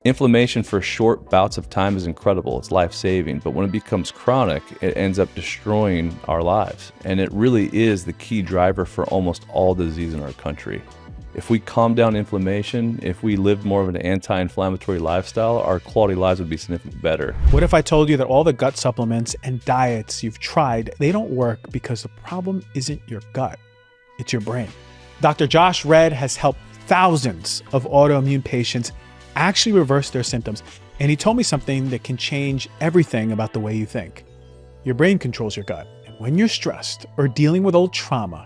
Inflammation for short bouts of time is incredible. It's life-saving, but when it becomes chronic, it ends up destroying our lives. And it really is the key driver for almost all disease in our country. If we calm down inflammation, if we live more of an anti-inflammatory lifestyle, our quality of lives would be significantly better. What if I told you that all the gut supplements and diets you've tried, they don't work because the problem isn't your gut, it's your brain? Dr. Josh Redd has helped thousands of autoimmune patients actually reverse their symptoms. And he told me something that can change everything about the way you think. Your brain controls your gut. And when you're stressed or dealing with old trauma,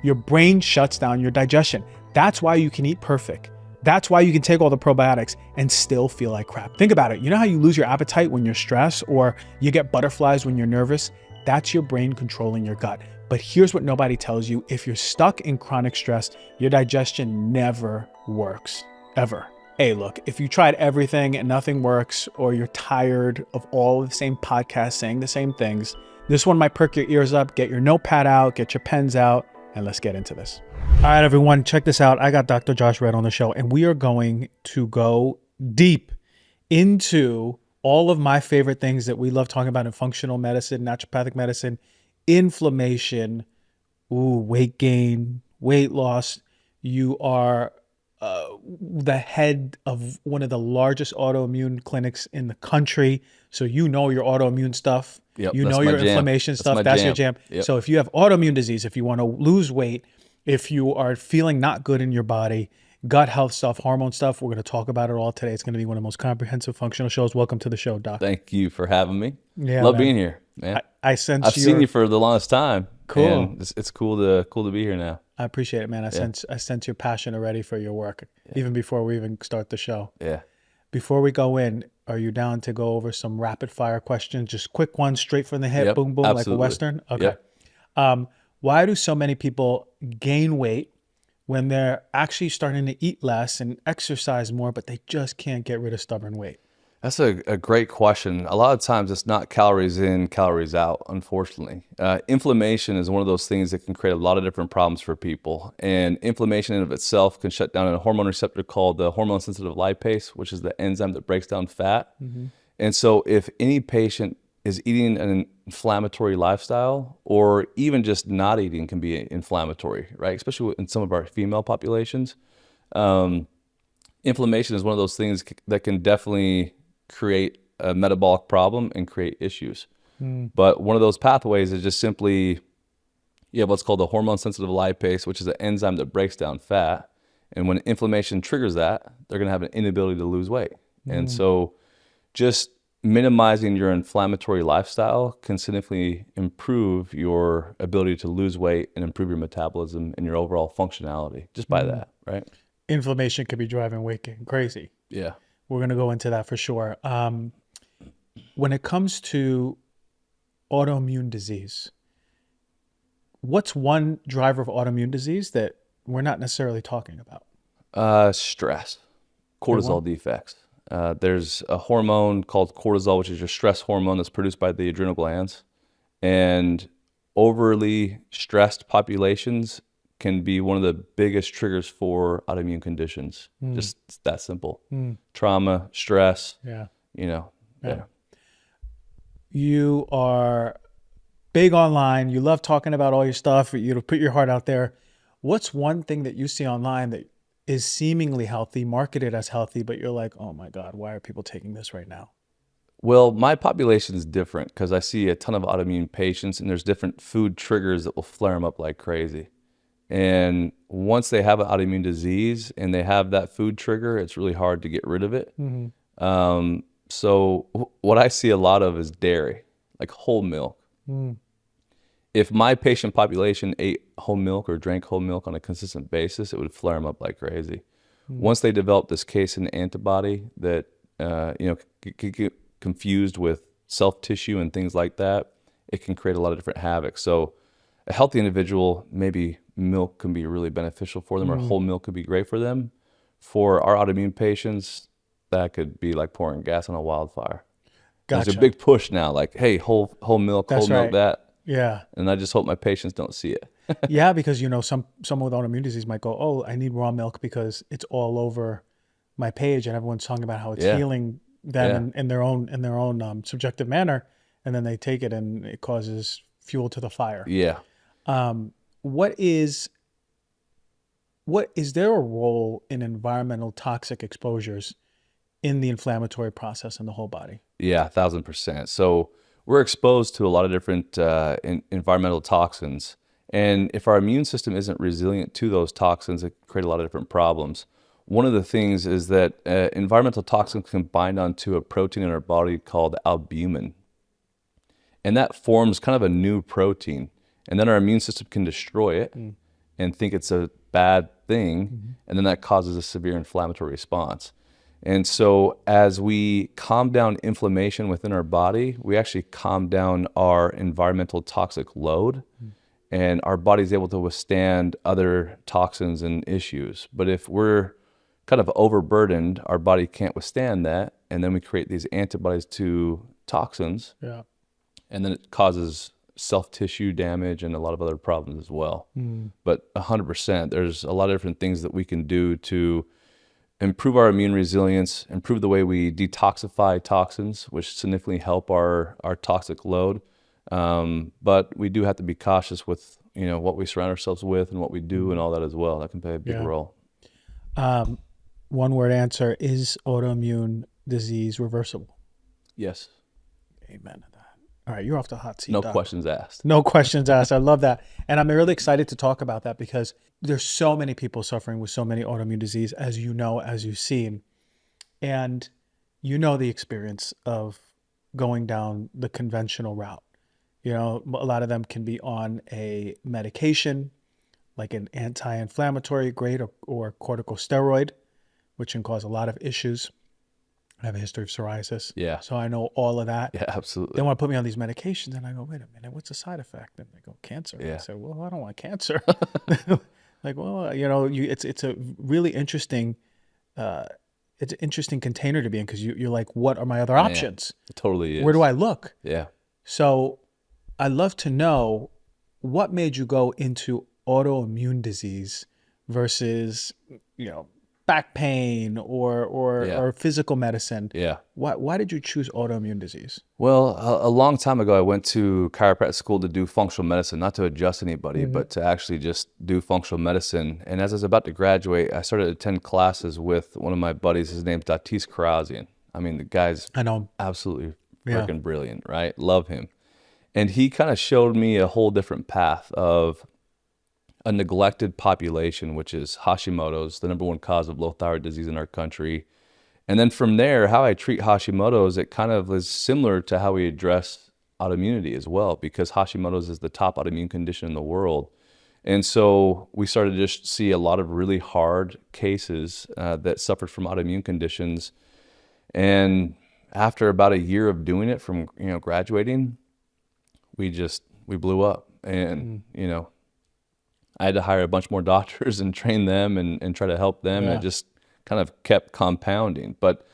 your brain shuts down your digestion. That's why you can eat perfect. That's why you can take all the probiotics and still feel like crap. Think about it. You know how you lose your appetite when you're stressed or you get butterflies when you're nervous? That's your brain controlling your gut. But here's what nobody tells you. If you're stuck in chronic stress, your digestion never works, ever. Hey, look, if you tried everything and nothing works, or you're tired of all of the same podcasts saying the same things, this one might perk your ears up. Get your notepad out, get your pens out, and let's get into this. All right, everyone, check this out. I got Dr. Josh Redd on the show, and we are going to go deep into all of my favorite things that we love talking about in functional medicine, naturopathic medicine, inflammation, weight gain, weight loss. You are the head of one of the largest autoimmune clinics in the country. So you know your autoimmune stuff. Yep, you know your inflammation stuff. That's your jam. Yep. So if you have autoimmune disease, if you want to lose weight, if you are feeling not good in your body, gut health stuff, hormone stuff, we're going to talk about it all today. It's going to be one of the most comprehensive functional shows. Welcome to the show, Doc. Thank you for having me. Yeah, Love man. being here, man. I've seen you for the longest time. Cool. And it's cool to be here now. I appreciate it, man. I sense your passion already for your work, even before we even start the show. Yeah. Before we go in, are you down to go over some rapid fire questions? Just quick ones, straight from the hip, Yep, boom, boom, absolutely. like a Western? Okay. Yep. Why do so many people gain weight when they're actually starting to eat less and exercise more, but they just can't get rid of stubborn weight? That's a great question. A lot of times it's not calories in, calories out, unfortunately. Inflammation is one of those things that can create a lot of different problems for people. And inflammation in of itself can shut down a hormone receptor called the hormone-sensitive lipase, which is the enzyme that breaks down fat. Mm-hmm. And so if any patient is eating an inflammatory lifestyle, or even just not eating can be inflammatory, right? Especially in some of our female populations. Inflammation is one of those things that can definitely create a metabolic problem and create issues. But one of those pathways is just simply, you have what's called the hormone-sensitive lipase, which is an enzyme that breaks down fat. And when inflammation triggers that, they're going to have an inability to lose weight. And so just minimizing your inflammatory lifestyle can significantly improve your ability to lose weight and improve your metabolism and your overall functionality just by that, right? Inflammation could be driving weight gain crazy. Yeah. We're going to go into that for sure. When it comes to autoimmune disease, what's one driver of autoimmune disease that we're not necessarily talking about? Stress, cortisol defects. There's a hormone called cortisol, which is your stress hormone that's produced by the adrenal glands. And overly stressed populations can be one of the biggest triggers for autoimmune conditions. Just that simple. Trauma, stress, Yeah. You are big online. You love talking about all your stuff. You put your heart out there. What's one thing that you see online that is seemingly healthy, marketed as healthy, but you're like, oh my God, why are people taking this right now? Well, my population is different because I see a ton of autoimmune patients, and there's different food triggers that will flare them up like crazy. And once they have an autoimmune disease and they have that food trigger, it's really hard to get rid of it. So what I see a lot of is dairy, like whole milk. If my patient population ate whole milk or drank whole milk on a consistent basis, it would flare them up like crazy. Once they develop this casein antibody that could get confused with self-tissue and things like that, it can create a lot of different havoc. So a healthy individual, maybe milk can be really beneficial for them, or whole milk could be great for them. For our autoimmune patients, that could be like pouring gas on a wildfire. Gotcha. There's a big push now, like, hey, whole milk, That's whole milk right. that. Yeah. And I just hope my patients don't see it. Yeah, because someone with autoimmune disease might go, oh, I need raw milk because it's all over my page and everyone's talking about how it's Yeah. healing them Yeah. in their own subjective manner, and then they take it and it causes fuel to the fire. Yeah. What is there a role in environmental toxic exposures in the inflammatory process in the whole body? Yeah, 1,000%. So we're exposed to a lot of different environmental toxins. And if our immune system isn't resilient to those toxins, it can create a lot of different problems. One of the things is that environmental toxins can bind onto a protein in our body called albumin. And that forms kind of a new protein. And then our immune system can destroy it and think it's a bad thing. And then that causes a severe inflammatory response. And so as we calm down inflammation within our body, we actually calm down our environmental toxic load, and our body's able to withstand other toxins and issues. But if we're kind of overburdened, our body can't withstand that, and then we create these antibodies to toxins, Yeah. and then it causes self-tissue damage and a lot of other problems as well. But 100%, there's a lot of different things that we can do to improve our immune resilience, improve the way we detoxify toxins, which significantly help our toxic load. But we do have to be cautious with, what we surround ourselves with and what we do and all that as well. That can play a big role. One word answer: is autoimmune disease reversible? Yes. Amen to that. All right, you're off the hot seat. No Doc. questions asked. No questions asked. I love that. And I'm really excited to talk about that because there's so many people suffering with so many autoimmune disease, as you know, as you've seen. And you know the experience of going down the conventional route. A lot of them can be on a medication, like an anti-inflammatory grade or corticosteroid, which can cause a lot of issues. I have a history of psoriasis. Yeah. So I know all of that. Yeah, absolutely. They want to put me on these medications, and I go, wait a minute, what's the side effect? And they go, cancer. Yeah. I say, well, I don't want cancer. Like, well, it's a really interesting, it's an interesting container to be in because you're like, what are my other options? It totally is. Where do I look? Yeah. So I'd love to know what made you go into autoimmune disease versus, back pain or physical medicine. Yeah. Why did you choose autoimmune disease? Well, a long time ago, I went to chiropractic school to do functional medicine, not to adjust anybody, but to actually just do functional medicine. And as I was about to graduate, I started to attend classes with one of my buddies. His name's Datis Karazian. I mean, the guy's I know him. absolutely freaking brilliant, right? Love him. And he kind of showed me a whole different path of a neglected population, which is Hashimoto's, the #1 cause of low thyroid disease in our country. And then from there, how I treat Hashimoto's, it kind of is similar to how we address autoimmunity as well, because Hashimoto's is the top autoimmune condition in the world. And so we started to just see a lot of really hard cases that suffered from autoimmune conditions. And after about a year of doing it from, graduating, we blew up. And, I had to hire a bunch more doctors and train them and try to help them. And it just kind of kept compounding. But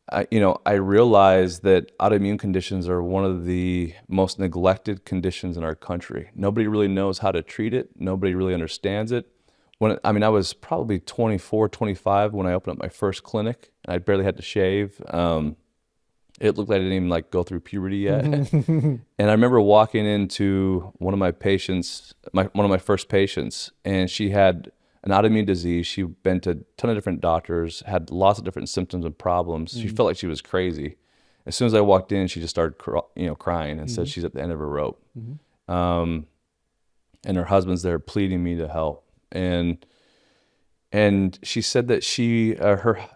I realized that autoimmune conditions are one of the most neglected conditions in our country. Nobody really knows how to treat it. Nobody really understands it. I was probably 24, 25 when I opened up my first clinic, and I barely had to shave. It looked like I didn't even go through puberty yet. And I remember walking into one of my patients, one of my first patients, and she had an autoimmune disease. She'd been to a ton of different doctors, had lots of different symptoms and problems. She felt like she was crazy. As soon as I walked in, she just started crying and said she's at the end of her rope. And her husband's there pleading me to help. And she said that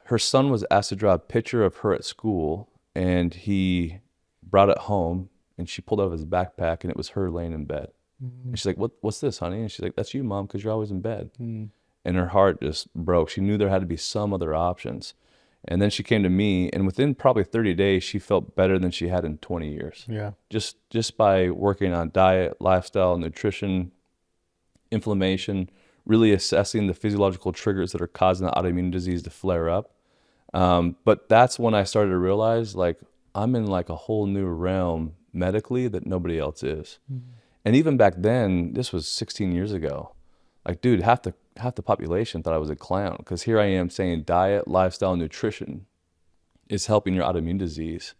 her son was asked to draw a picture of her at school, and he brought it home, and she pulled out of his backpack, and it was her laying in bed. And she's like, what's this, honey? And she's like, that's you, Mom, because you're always in bed. And her heart just broke. She knew there had to be some other options. And then she came to me, and within probably 30 days, she felt better than she had in 20 years. Yeah. Just by working on diet, lifestyle, nutrition, inflammation, really assessing the physiological triggers that are causing the autoimmune disease to flare up. But that's when I started to realize, I'm in a whole new realm medically that nobody else is. And even back then, this was 16 years ago. Dude, half half the population thought I was a clown, because here I am saying diet, lifestyle, nutrition is helping your autoimmune disease.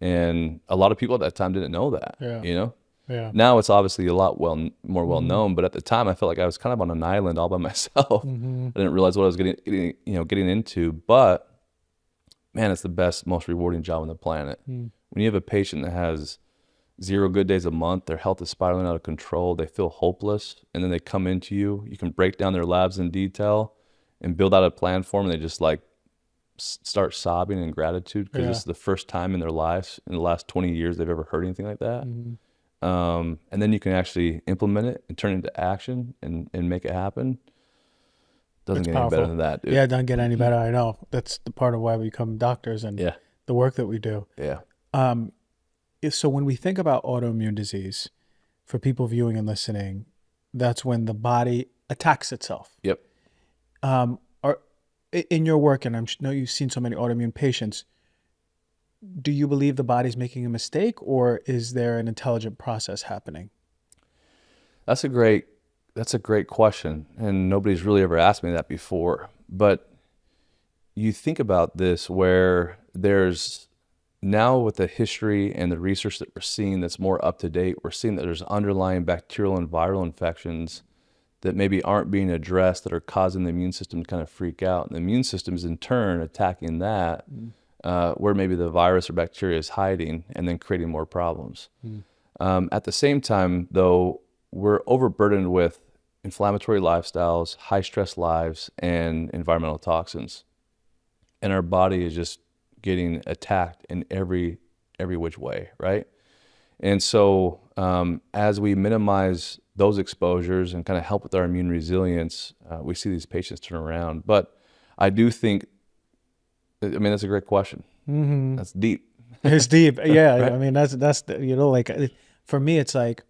And a lot of people at that time didn't know that, Yeah. you know? Yeah. Now it's obviously a lot more well known, but at the time I felt like I was kind of on an island all by myself. I didn't realize what I was getting into. But man, it's the best, most rewarding job on the planet. When you have a patient that has 0 good days a month, their health is spiraling out of control, they feel hopeless, and then they come into you, you can break down their labs in detail and build out a plan for them, and they just like start sobbing in gratitude because this is the first time in their lives in the last 20 years they've ever heard anything like that. And then you can actually implement it and turn it into action and make it happen. Doesn't get any better than that, dude. Yeah, it doesn't get any better. I know. That's the part of why we become doctors and the work that we do. Yeah. So when we think about autoimmune disease, for people viewing and listening, that's when the body attacks itself. Yep. In your work, and I know you've seen so many autoimmune patients, do you believe the body's making a mistake, or is there an intelligent process happening? That's a great question, and nobody's really ever asked me that before. But you think about this, where there's now, with the history and the research that we're seeing that's more up to date, we're seeing that there's underlying bacterial and viral infections that maybe aren't being addressed that are causing the immune system to kind of freak out. And the immune system is in turn attacking that, where maybe the virus or bacteria is hiding, and then creating more problems. At the same time, though, we're overburdened with inflammatory lifestyles, high stress lives, and environmental toxins. And our body is just getting attacked in every which way, right? And so as we minimize those exposures and kind of help with our immune resilience, we see these patients turn around. But I do think, I mean, that's a great question. That's deep. It's deep. Yeah. Right? I mean, that's like, for me, it's like,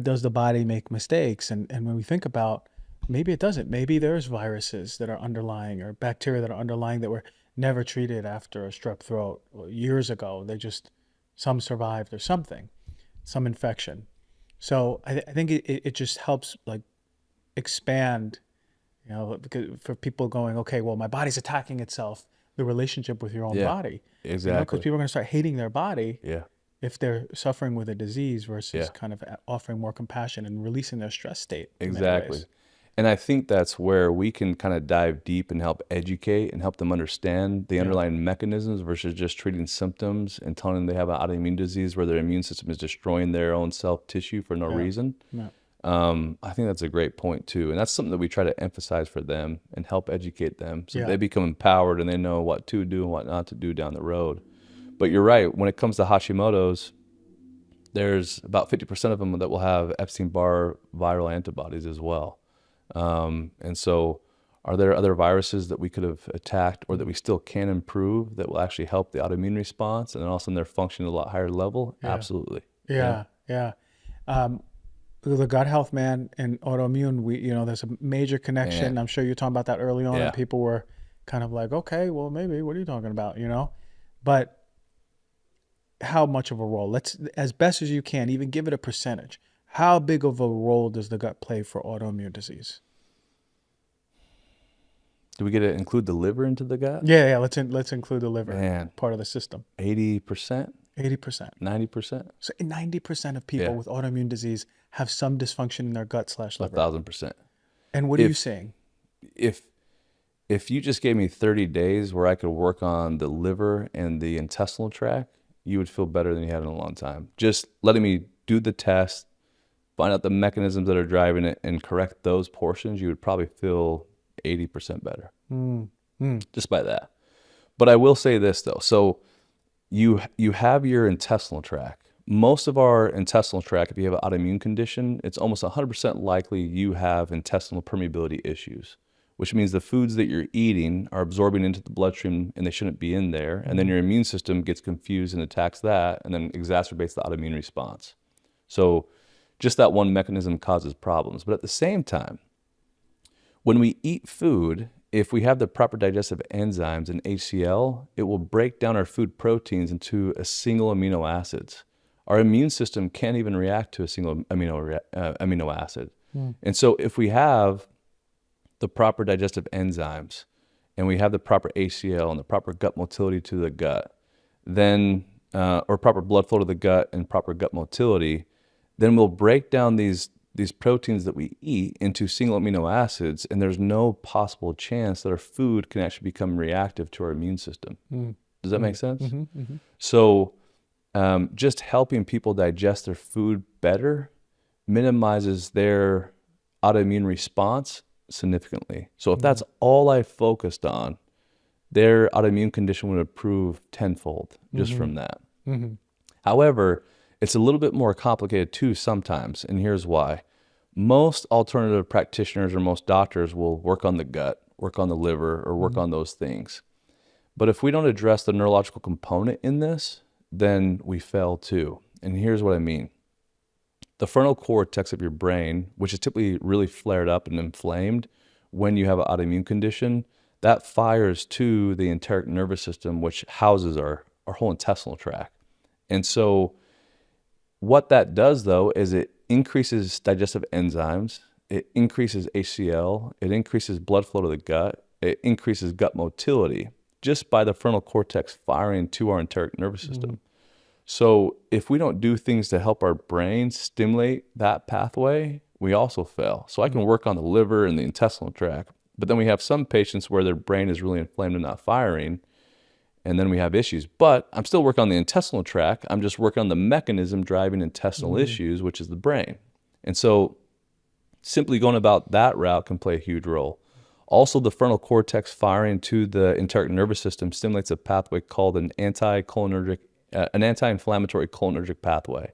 does the body make mistakes? And when we think about, maybe it doesn't. Maybe there's viruses that are underlying, or bacteria that are underlying, that were never treated after a strep throat years ago. Some survived or something, some infection. So I think it just helps like expand, because for people going, okay, well, my body's attacking itself, the relationship with your own body. Exactly. Because people are going to start hating their body if they're suffering with a disease versus kind of offering more compassion and releasing their stress state. Exactly. And I think that's where we can kind of dive deep and help educate and help them understand the underlying mechanisms versus just treating symptoms and telling them they have an autoimmune disease where their immune system is destroying their own self tissue for no reason. Yeah. I think that's a great point too. And that's something that we try to emphasize for them and help educate them so they become empowered and they know what to do and what not to do down the road. But you're right, when it comes to Hashimoto's, there's about 50% of them that will have Epstein-Barr viral antibodies as well. And so are there other viruses that we could have attacked or that we still can improve that will actually help the autoimmune response, and then all of a sudden they're functioning at a lot higher level? Absolutely. Yeah. The gut health, man, and autoimmune, there's a major connection. I'm sure you're talking about that early on, and people were kind of like, okay, well, maybe, what are you talking about, But how much of a role? Let's, as best as you can, even give it a percentage. How big of a role does the gut play for autoimmune disease? Do we get to include the liver into the gut? Yeah. Let's include the liver, part of the system. 80%? 80%. 90%? So 90% of people with autoimmune disease have some dysfunction in their gut/liver. 1,000%. And what are you saying? If you just gave me 30 days where I could work on the liver and the intestinal tract, you would feel better than you had in a long time. Just letting me do the test, find out the mechanisms that are driving it, and correct those portions, you would probably feel 80% better just by that. But I will say this though. So you have your intestinal tract. Most of our intestinal tract, if you have an autoimmune condition, it's almost 100% likely you have intestinal permeability issues, which means the foods that you're eating are absorbing into the bloodstream and they shouldn't be in there. And then your immune system gets confused and attacks that and then exacerbates the autoimmune response. So just that one mechanism causes problems. But at the same time, when we eat food, if we have the proper digestive enzymes and HCl, it will break down our food proteins into a single amino acids. Our immune system can't even react to a single amino acid. And so if we have the proper digestive enzymes, and we have the proper ACL and the proper gut motility to the gut, then, or proper blood flow to the gut and proper gut motility, then we'll break down these proteins that we eat into single amino acids, and there's no possible chance that our food can actually become reactive to our immune system. Does that make sense? So just helping people digest their food better minimizes their autoimmune response significantly. So if that's all I focused on, their autoimmune condition would improve tenfold just from that. However, it's a little bit more complicated too sometimes, and here's why. Most alternative practitioners or most doctors will work on the gut, work on the liver, or work on those things. But if we don't address the neurological component in this, then we fail too. And here's what I mean. The frontal cortex of your brain, which is typically really flared up and inflamed when you have an autoimmune condition, that fires to the enteric nervous system, which houses our whole intestinal tract. And so what that does, though, is it increases digestive enzymes, it increases HCl, it increases blood flow to the gut, it increases gut motility just by the frontal cortex firing to our enteric nervous system. So if we don't do things to help our brain stimulate that pathway, we also fail. So I can work on the liver and the intestinal tract, but then we have some patients where their brain is really inflamed and not firing, and then we have issues. But I'm still working on the intestinal tract. I'm just working on the mechanism driving intestinal issues, which is the brain. And so simply going about that route can play a huge role. Also, the frontal cortex firing to the enteric nervous system stimulates a pathway called an anti-inflammatory cholinergic pathway.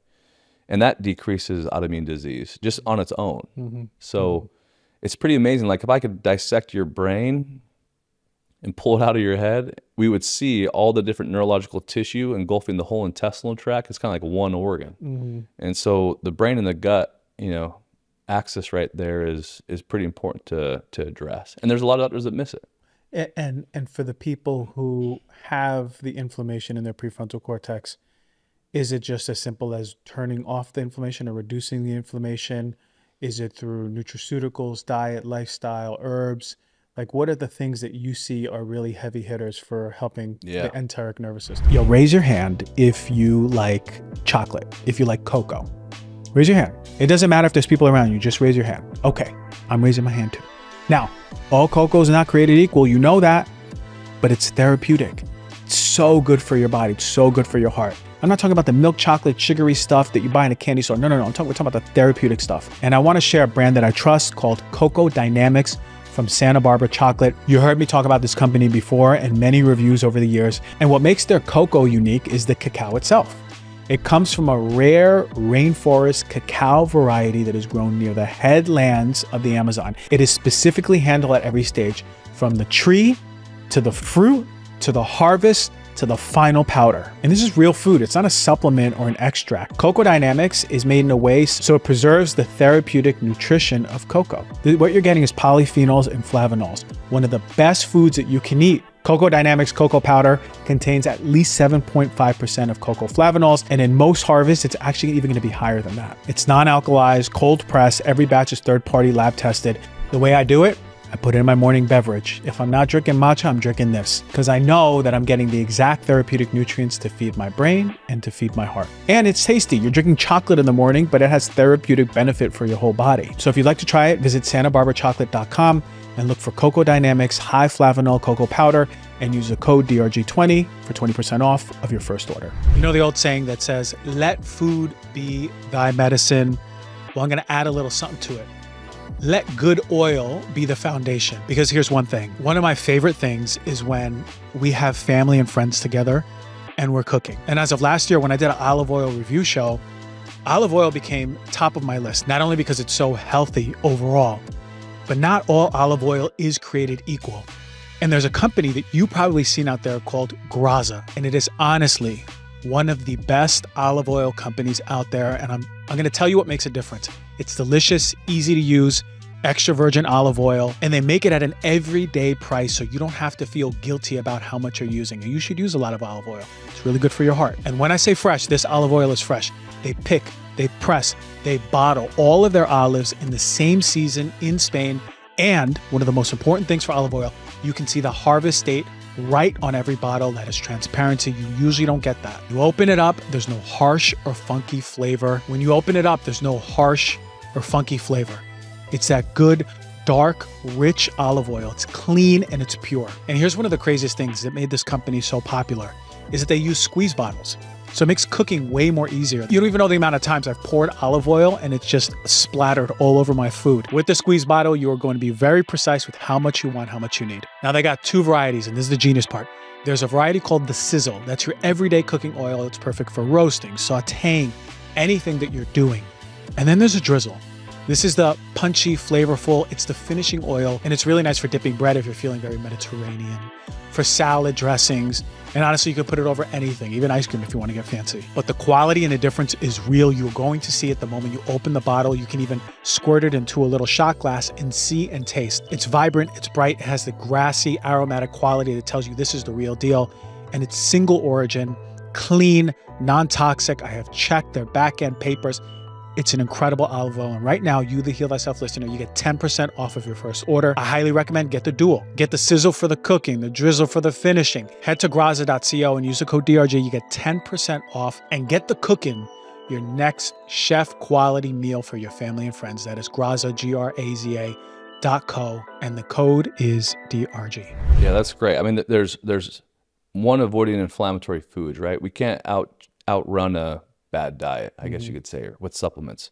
And that decreases autoimmune disease just on its own. So it's pretty amazing. Like if I could dissect your brain and pull it out of your head, we would see all the different neurological tissue engulfing the whole intestinal tract. It's kind of like one organ. And so the brain and the gut, axis right there is pretty important to address. And there's a lot of doctors that miss it. And for the people who have the inflammation in their prefrontal cortex, is it just as simple as turning off the inflammation or reducing the inflammation? Is it through nutraceuticals, diet, lifestyle, herbs? Like, what are the things that you see are really heavy hitters for helping the enteric nervous system? Yo, raise your hand if you like chocolate, if you like cocoa. Raise your hand. It doesn't matter if there's people around you, just raise your hand. Okay, I'm raising my hand too. Now, all cocoa is not created equal, you know that, but it's therapeutic. It's so good for your body, it's so good for your heart. I'm not talking about the milk chocolate, sugary stuff that you buy in a candy store. No. We're talking about the therapeutic stuff. And I want to share a brand that I trust called Cocoa Dynamics from Santa Barbara Chocolate. You heard me talk about this company before and many reviews over the years. And what makes their cocoa unique is the cacao itself. It comes from a rare rainforest cacao variety that is grown near the headlands of the Amazon. It is specifically handled at every stage, from the tree to the fruit to the harvest to the final powder. And this is real food. It's not a supplement or an extract. Cocoa Dynamics is made in a way so it preserves the therapeutic nutrition of cocoa. What you're getting is polyphenols and flavonols, one of the best foods that you can eat. Cocoa Dynamics cocoa powder contains at least 7.5% of cocoa flavonols, and in most harvests, it's actually even going to be higher than that. It's non-alkalized, cold pressed. Every batch is third-party lab tested. The way I do it, I put it in my morning beverage. If I'm not drinking matcha, I'm drinking this because I know that I'm getting the exact therapeutic nutrients to feed my brain and to feed my heart. And it's tasty. You're drinking chocolate in the morning, but it has therapeutic benefit for your whole body. So if you'd like to try it, visit santabarbarachocolate.com and look for Cocoa Dynamics high flavanol cocoa powder and use the code DRG20 for 20% off of your first order. You know the old saying that says, let food be thy medicine. Well, I'm going to add a little something to it. Let good oil be the foundation. Because here's one thing. One of my favorite things is when we have family and friends together and we're cooking. And as of last year, when I did an olive oil review show, olive oil became top of my list, not only because it's so healthy overall, but not all olive oil is created equal. And there's a company that you probably seen out there called Graza. And it is honestly one of the best olive oil companies out there. And I'm going to tell you what makes a difference. It's delicious, easy to use, extra virgin olive oil, and they make it at an everyday price so you don't have to feel guilty about how much you're using. And you should use a lot of olive oil. It's really good for your heart. And when I say fresh, this olive oil is fresh. They pick, they press, they bottle all of their olives in the same season in Spain, And one of the most important things for olive oil, you can see the harvest date right on every bottle. That is transparency. You usually don't get that. You open it up, there's no harsh or funky flavor. When you open it up, there's no harsh or funky flavor. It's that good, dark, rich olive oil. It's clean and it's pure. And here's one of the craziest things that made this company so popular is that they use squeeze bottles. So it makes cooking way more easier. You don't even know the amount of times I've poured olive oil and it's just splattered all over my food. With the squeeze bottle, you are going to be very precise with how much you want, how much you need. Now they got 2 varieties, and this is the genius part. There's a variety called the Sizzle. That's your everyday cooking oil. It's perfect for roasting, sauteing, anything that you're doing. And then there's a Drizzle. This is the punchy, flavorful, it's the finishing oil, and it's really nice for dipping bread if you're feeling very Mediterranean, for salad dressings, and honestly, you could put it over anything, even ice cream if you want to get fancy. But the quality and the difference is real. You're going to see it the moment you open the bottle. You can even squirt it into a little shot glass and see and taste. It's vibrant, it's bright, it has the grassy, aromatic quality that tells you this is the real deal, and it's single origin, clean, non-toxic. I have checked their back-end papers. It's an incredible olive oil. And right now, you, the Heal Thyself listener, you get 10% off of your first order. I highly recommend get the dual. Get the Sizzle for the cooking, the Drizzle for the finishing. Head to graza.co and use the code DRG. You get 10% off and get the cooking, your next chef quality meal for your family and friends. That is Graza, GRAZA.co. And the code is DRG. Yeah, that's great. I mean, there's one, avoiding inflammatory foods, right? We can't outrun a bad diet, I guess you could say, or with supplements.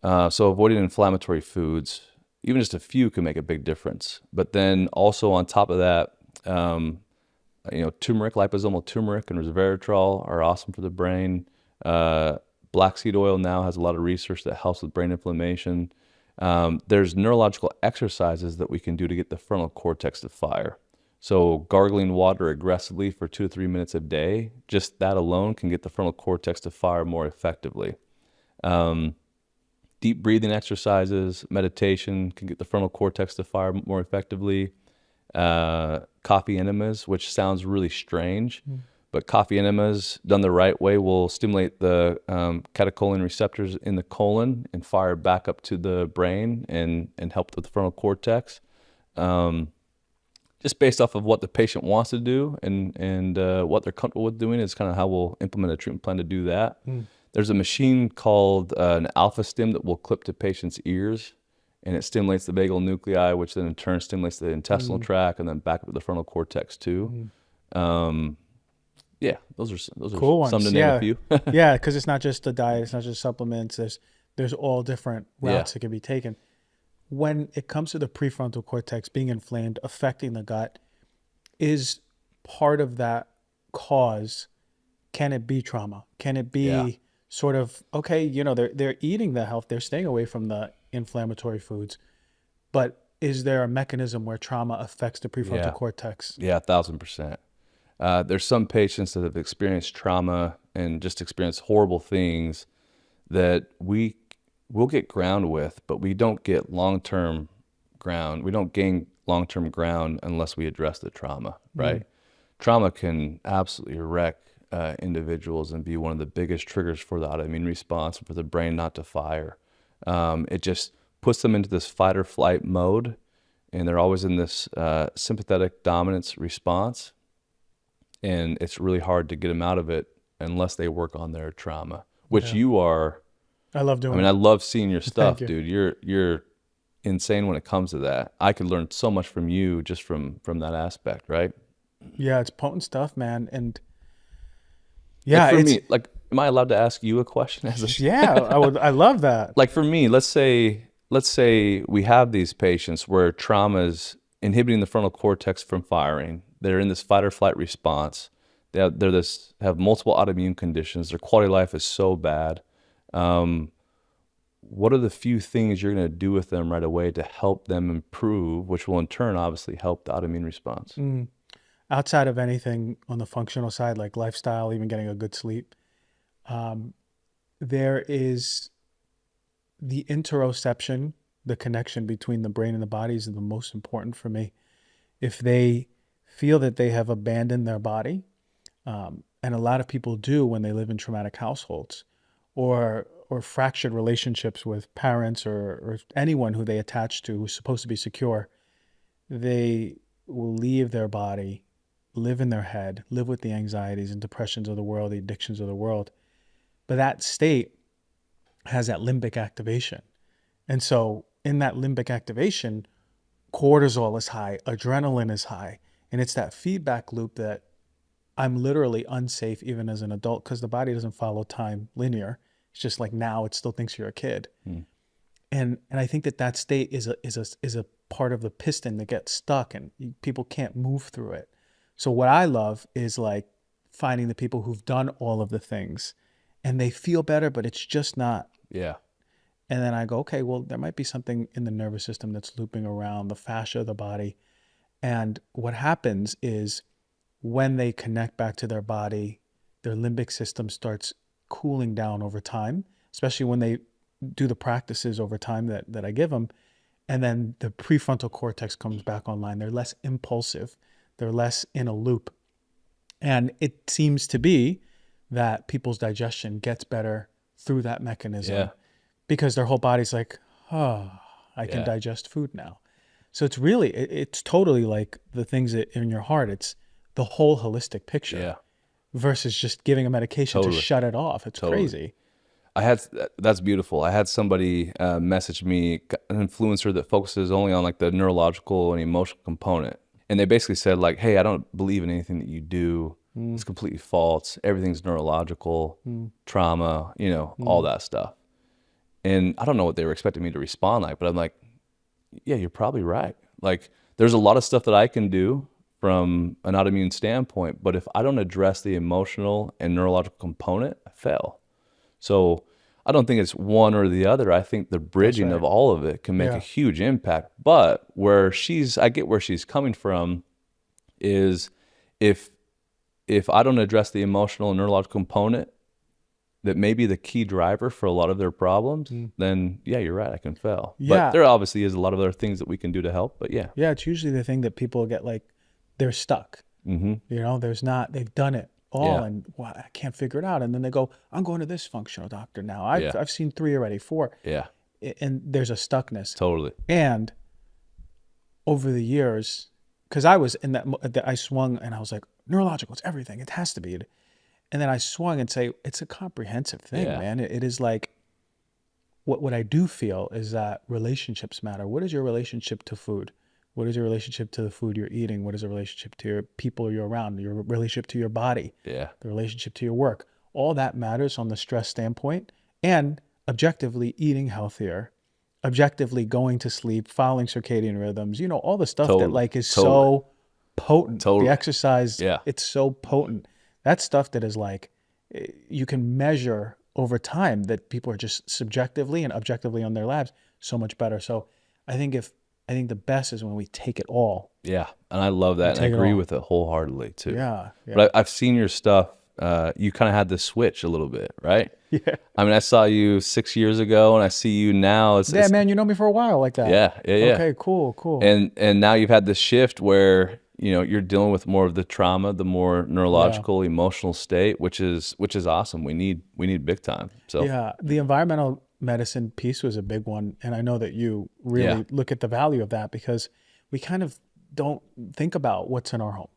So avoiding inflammatory foods, even just a few, can make a big difference. But then also on top of that, turmeric, liposomal turmeric and resveratrol are awesome for the brain. Black seed oil now has a lot of research that helps with brain inflammation. There's neurological exercises that we can do to get the frontal cortex to fire. So gargling water aggressively for 2 to 3 minutes a day, just that alone can get the frontal cortex to fire more effectively. Deep breathing exercises, meditation can get the frontal cortex to fire more effectively. Coffee enemas, which sounds really strange, but coffee enemas done the right way will stimulate the catecholin receptors in the colon and fire back up to the brain and help with the frontal cortex. Just based off of what the patient wants to do and what they're comfortable with doing is kind of how we'll implement a treatment plan to do that. There's a machine called an alpha stim that will clip to patients' ears, and it stimulates the vagal nuclei, which then in turn stimulates the intestinal tract and then back up to the frontal cortex too. Yeah, those are Cool some ones. to name a few. Yeah, because it's not just the diet, it's not just supplements. There's all different routes that can be taken. When it comes to the prefrontal cortex being inflamed, affecting the gut, is part of that cause, can it be trauma? Can it be sort of, okay, they're eating the health, they're staying away from the inflammatory foods, but is there a mechanism where trauma affects the prefrontal cortex? Yeah, 1,000%. There's some patients that have experienced trauma and just experienced horrible things that we'll get ground with, but we don't get long-term ground. We don't gain long-term ground unless we address the trauma, right? Trauma can absolutely wreck individuals and be one of the biggest triggers for the autoimmune response and for the brain not to fire. It just puts them into this fight or flight mode, and they're always in this sympathetic dominance response, and it's really hard to get them out of it unless they work on their trauma, which you are. I love doing. I mean, I love seeing your stuff, dude. You're insane when it comes to that. I could learn so much from you just from that aspect, right? Yeah, it's potent stuff, man. And like for me, am I allowed to ask you a question? I love that. Like for me, let's say we have these patients where trauma's inhibiting the frontal cortex from firing. They're in this fight or flight response. They have multiple autoimmune conditions. Their quality of life is so bad. What are the few things you're going to do with them right away to help them improve, which will in turn obviously help the autoimmune response? Outside of anything on the functional side, like lifestyle, even getting a good sleep, there is the interoception, the connection between the brain and the body is the most important for me. If they feel that they have abandoned their body, and a lot of people do when they live in traumatic households, or or fractured relationships with parents or anyone who they attach to who's supposed to be secure, they will leave their body, live in their head, live with the anxieties and depressions of the world, the addictions of the world. But that state has that limbic activation. And so in that limbic activation, cortisol is high, adrenaline is high, and it's that feedback loop that I'm literally unsafe even as an adult because the body doesn't follow time linear. It's just like now it still thinks you're a kid. And I think that state is a part of the piston that gets stuck and people can't move through it. So what I love is like finding the people who've done all of the things and they feel better, but it's just not. Yeah. And then I go, okay, well, there might be something in the nervous system that's looping around the fascia of the body. And what happens is when they connect back to their body, their limbic system starts cooling down over time, especially when they do the practices over time that I give them. And then the prefrontal cortex comes back online. They're less impulsive. They're less in a loop. And it seems to be that people's digestion gets better through that mechanism because their whole body's like, oh, I can digest food now. So it's really, it's totally like the things that in your heart, it's the whole holistic picture versus just giving a medication to shut it off. It's crazy. That's beautiful. I had somebody message me, an influencer that focuses only on like the neurological and emotional component. And they basically said like, hey, I don't believe in anything that you do. It's completely false. Everything's neurological, trauma, all that stuff. And I don't know what they were expecting me to respond like, but I'm like, yeah, you're probably right. Like there's a lot of stuff that I can do from an autoimmune standpoint, but if I don't address the emotional and neurological component, I fail. So I don't think it's one or the other. I think the bridging of all of it can make a huge impact. But I get where she's coming from is if I don't address the emotional and neurological component that may be the key driver for a lot of their problems, then you're right, I can fail. But there obviously is a lot of other things that we can do to help, but yeah. Yeah, it's usually the thing that people get like, they're stuck. There's not, they've done it all and I can't figure it out. And then they go, I'm going to this functional doctor now. I've seen 3 already, 4. Yeah. And there's a stuckness. Totally. And over the years, because I was in that, I swung and I was like, neurological, it's everything. It has to be. And then I swung and say, it's a comprehensive thing, man. It is like, what I do feel is that relationships matter. What is your relationship to food? What is your relationship to the food you're eating? What is the relationship to your people you're around? Your relationship to your body? Yeah. The relationship to your work? All that matters on the stress standpoint. And objectively eating healthier, objectively going to sleep, following circadian rhythms, all the stuff that like is so potent. The exercise, it's so potent. That's stuff that is like, you can measure over time that people are just subjectively and objectively on their labs so much better. So I think the best is when we take it all. Yeah. And I love that. And I agree with it wholeheartedly too. Yeah. But I've seen your stuff. You kind of had to switch a little bit, right? Yeah. I mean, I saw you 6 years ago and I see you now. Man, you know me for a while like that. Yeah. Okay, cool. And now you've had this shift where, you're dealing with more of the trauma, the more neurological, emotional state, which is awesome. We need big time. So yeah, the environmental medicine piece was a big one. And I know that you really look at the value of that because we kind of don't think about what's in our home.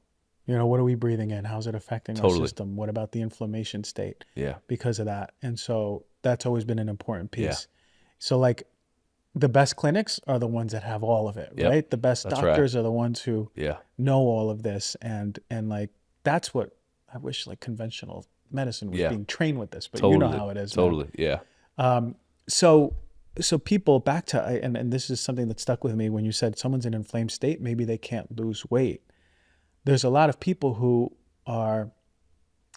What are we breathing in? How's it affecting our system? What about the inflammation state? Yeah. Because of that. And so that's always been an important piece. Yeah. So like the best clinics are the ones that have all of it, right? The best doctors are the ones who know all of this. And like, that's what I wish like conventional medicine was being trained with this, but you know how it is. Totally. Man. Yeah. So people back to, and this is something that stuck with me when you said someone's in an inflamed state, maybe they can't lose weight. There's a lot of people who are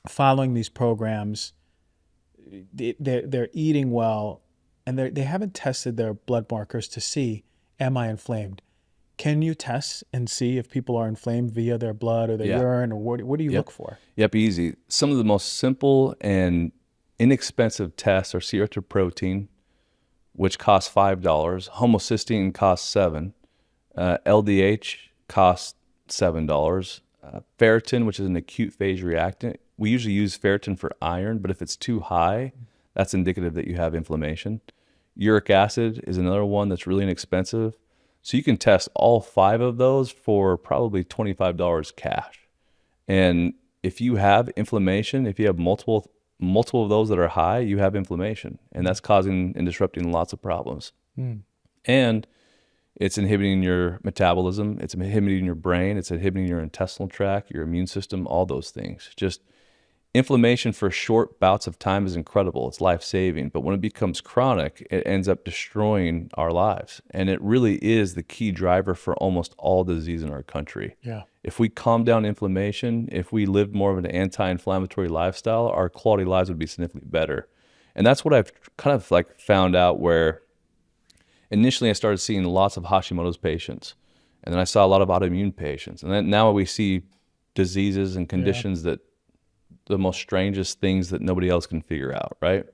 following these programs. They're eating well, and they haven't tested their blood markers to see, am I inflamed? Can you test and see if people are inflamed via their blood or their urine, or what do you look for? Yep, easy. Some of the most simple and inexpensive tests are erythropoietin, which costs $5. Homocysteine costs $7. LDH costs $7. Ferritin, which is an acute phase reactant. We usually use ferritin for iron, but if it's too high, that's indicative that you have inflammation. Uric acid is another one that's really inexpensive. So you can test all 5 of those for probably $25 cash. And if you have inflammation, if you have multiple of those that are high, you have inflammation, and that's causing and disrupting lots of problems. And it's inhibiting your metabolism, it's inhibiting your brain, it's inhibiting your intestinal tract, your immune system, all those things. Just inflammation for short bouts of time is incredible. It's life-saving. But when it becomes chronic, it ends up destroying our lives. And it really is the key driver for almost all disease in our country. Yeah. If we calm down inflammation, if we lived more of an anti-inflammatory lifestyle, our quality lives would be significantly better. And that's what I've kind of like found out, where initially I started seeing lots of Hashimoto's patients. And then I saw a lot of autoimmune patients. And then now we see diseases and conditions that the most strangest things that nobody else can figure out, right?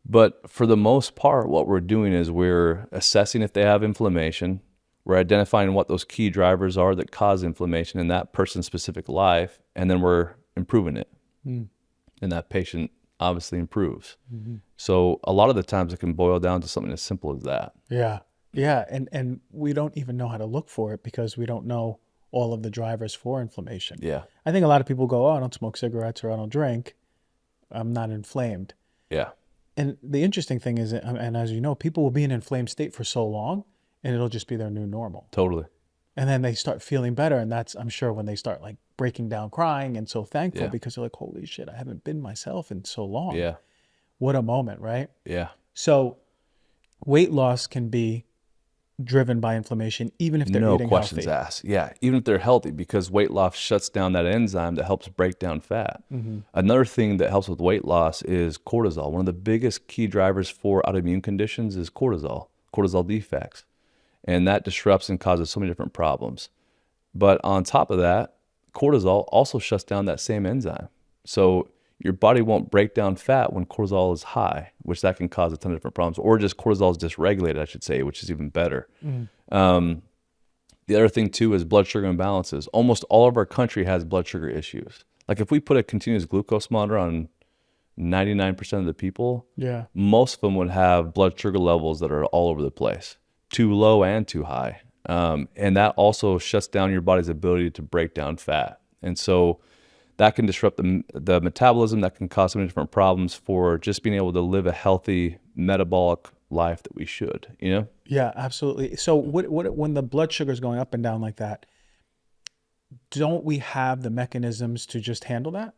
But for the most part, what we're doing is we're assessing if they have inflammation. We're identifying what those key drivers are that cause inflammation in that person's specific life, and then we're improving it. And that patient obviously improves. So a lot of the times it can boil down to something as simple as that. Yeah. Yeah. And we don't even know how to look for it because we don't know all of the drivers for inflammation. Yeah. I think a lot of people go, oh, I don't smoke cigarettes or I don't drink, I'm not inflamed. Yeah. And the interesting thing is, and as you know, people will be in an inflamed state for so long and it'll just be their new normal. Totally. And then they start feeling better. And that's, I'm sure, when they start like breaking down crying and so thankful because they're like, holy shit, I haven't been myself in so long. Yeah. What a moment, right? Yeah. So weight loss can be driven by inflammation, even if they're eating questions healthy. asked. Yeah, even if they're healthy, because weight loss shuts down that enzyme that helps break down fat. Another thing that helps with weight loss is cortisol. One of the biggest key drivers for autoimmune conditions is cortisol defects. And that disrupts and causes so many different problems. But on top of that, cortisol also shuts down that same enzyme. So your body won't break down fat when cortisol is high, which that can cause a ton of different problems, or just cortisol is dysregulated, I should say, which is even better. The other thing too is blood sugar imbalances. Almost all of our country has blood sugar issues. Like if we put a continuous glucose monitor on 99% of the people, most of them would have blood sugar levels that are all over the place, too low and too high. And that also shuts down your body's ability to break down fat. And so that can disrupt the metabolism, that can cause so many different problems for just being able to live a healthy metabolic life that we should, you know? Yeah, absolutely. So what when the blood sugar is going up and down like that, don't we have the mechanisms to just handle that?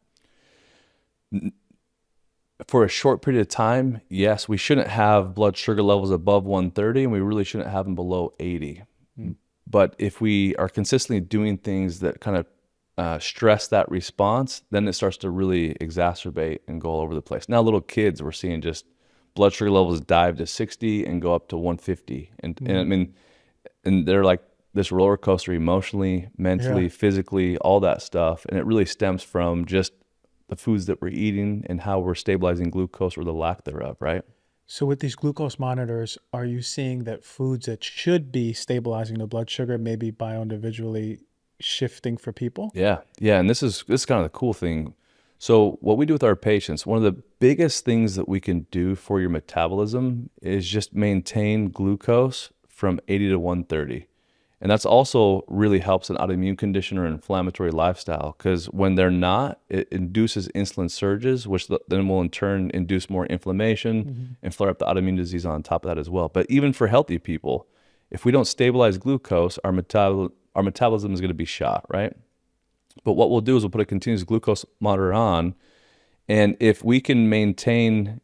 For a short period of time, yes, we shouldn't have blood sugar levels above 130, and we really shouldn't have them below 80. But if we are consistently doing things that kind of stress that response, then it starts to really exacerbate and go all over the place. Now, little kids, we're seeing just blood sugar levels dive to 60 and go up to 150. And I mean, and they're like this roller coaster emotionally, mentally, physically, all that stuff. And it really stems from just the foods that we're eating and how we're stabilizing glucose or the lack thereof, right? So with these glucose monitors, are you seeing that foods that should be stabilizing the blood sugar may be bio-individually shifting for people? Yeah. And this is kind of the cool thing. So what we do with our patients, one of the biggest things that we can do for your metabolism is just maintain glucose from 80 to 130. And that's also really helps an autoimmune condition or inflammatory lifestyle, because when they're not, it induces insulin surges, which then will in turn induce more inflammation and flare up the autoimmune disease on top of that as well. But even for healthy people, if we don't stabilize glucose, our metabolism is going to be shot, right? But what we'll do is we'll put a continuous glucose monitor on, and if we can maintain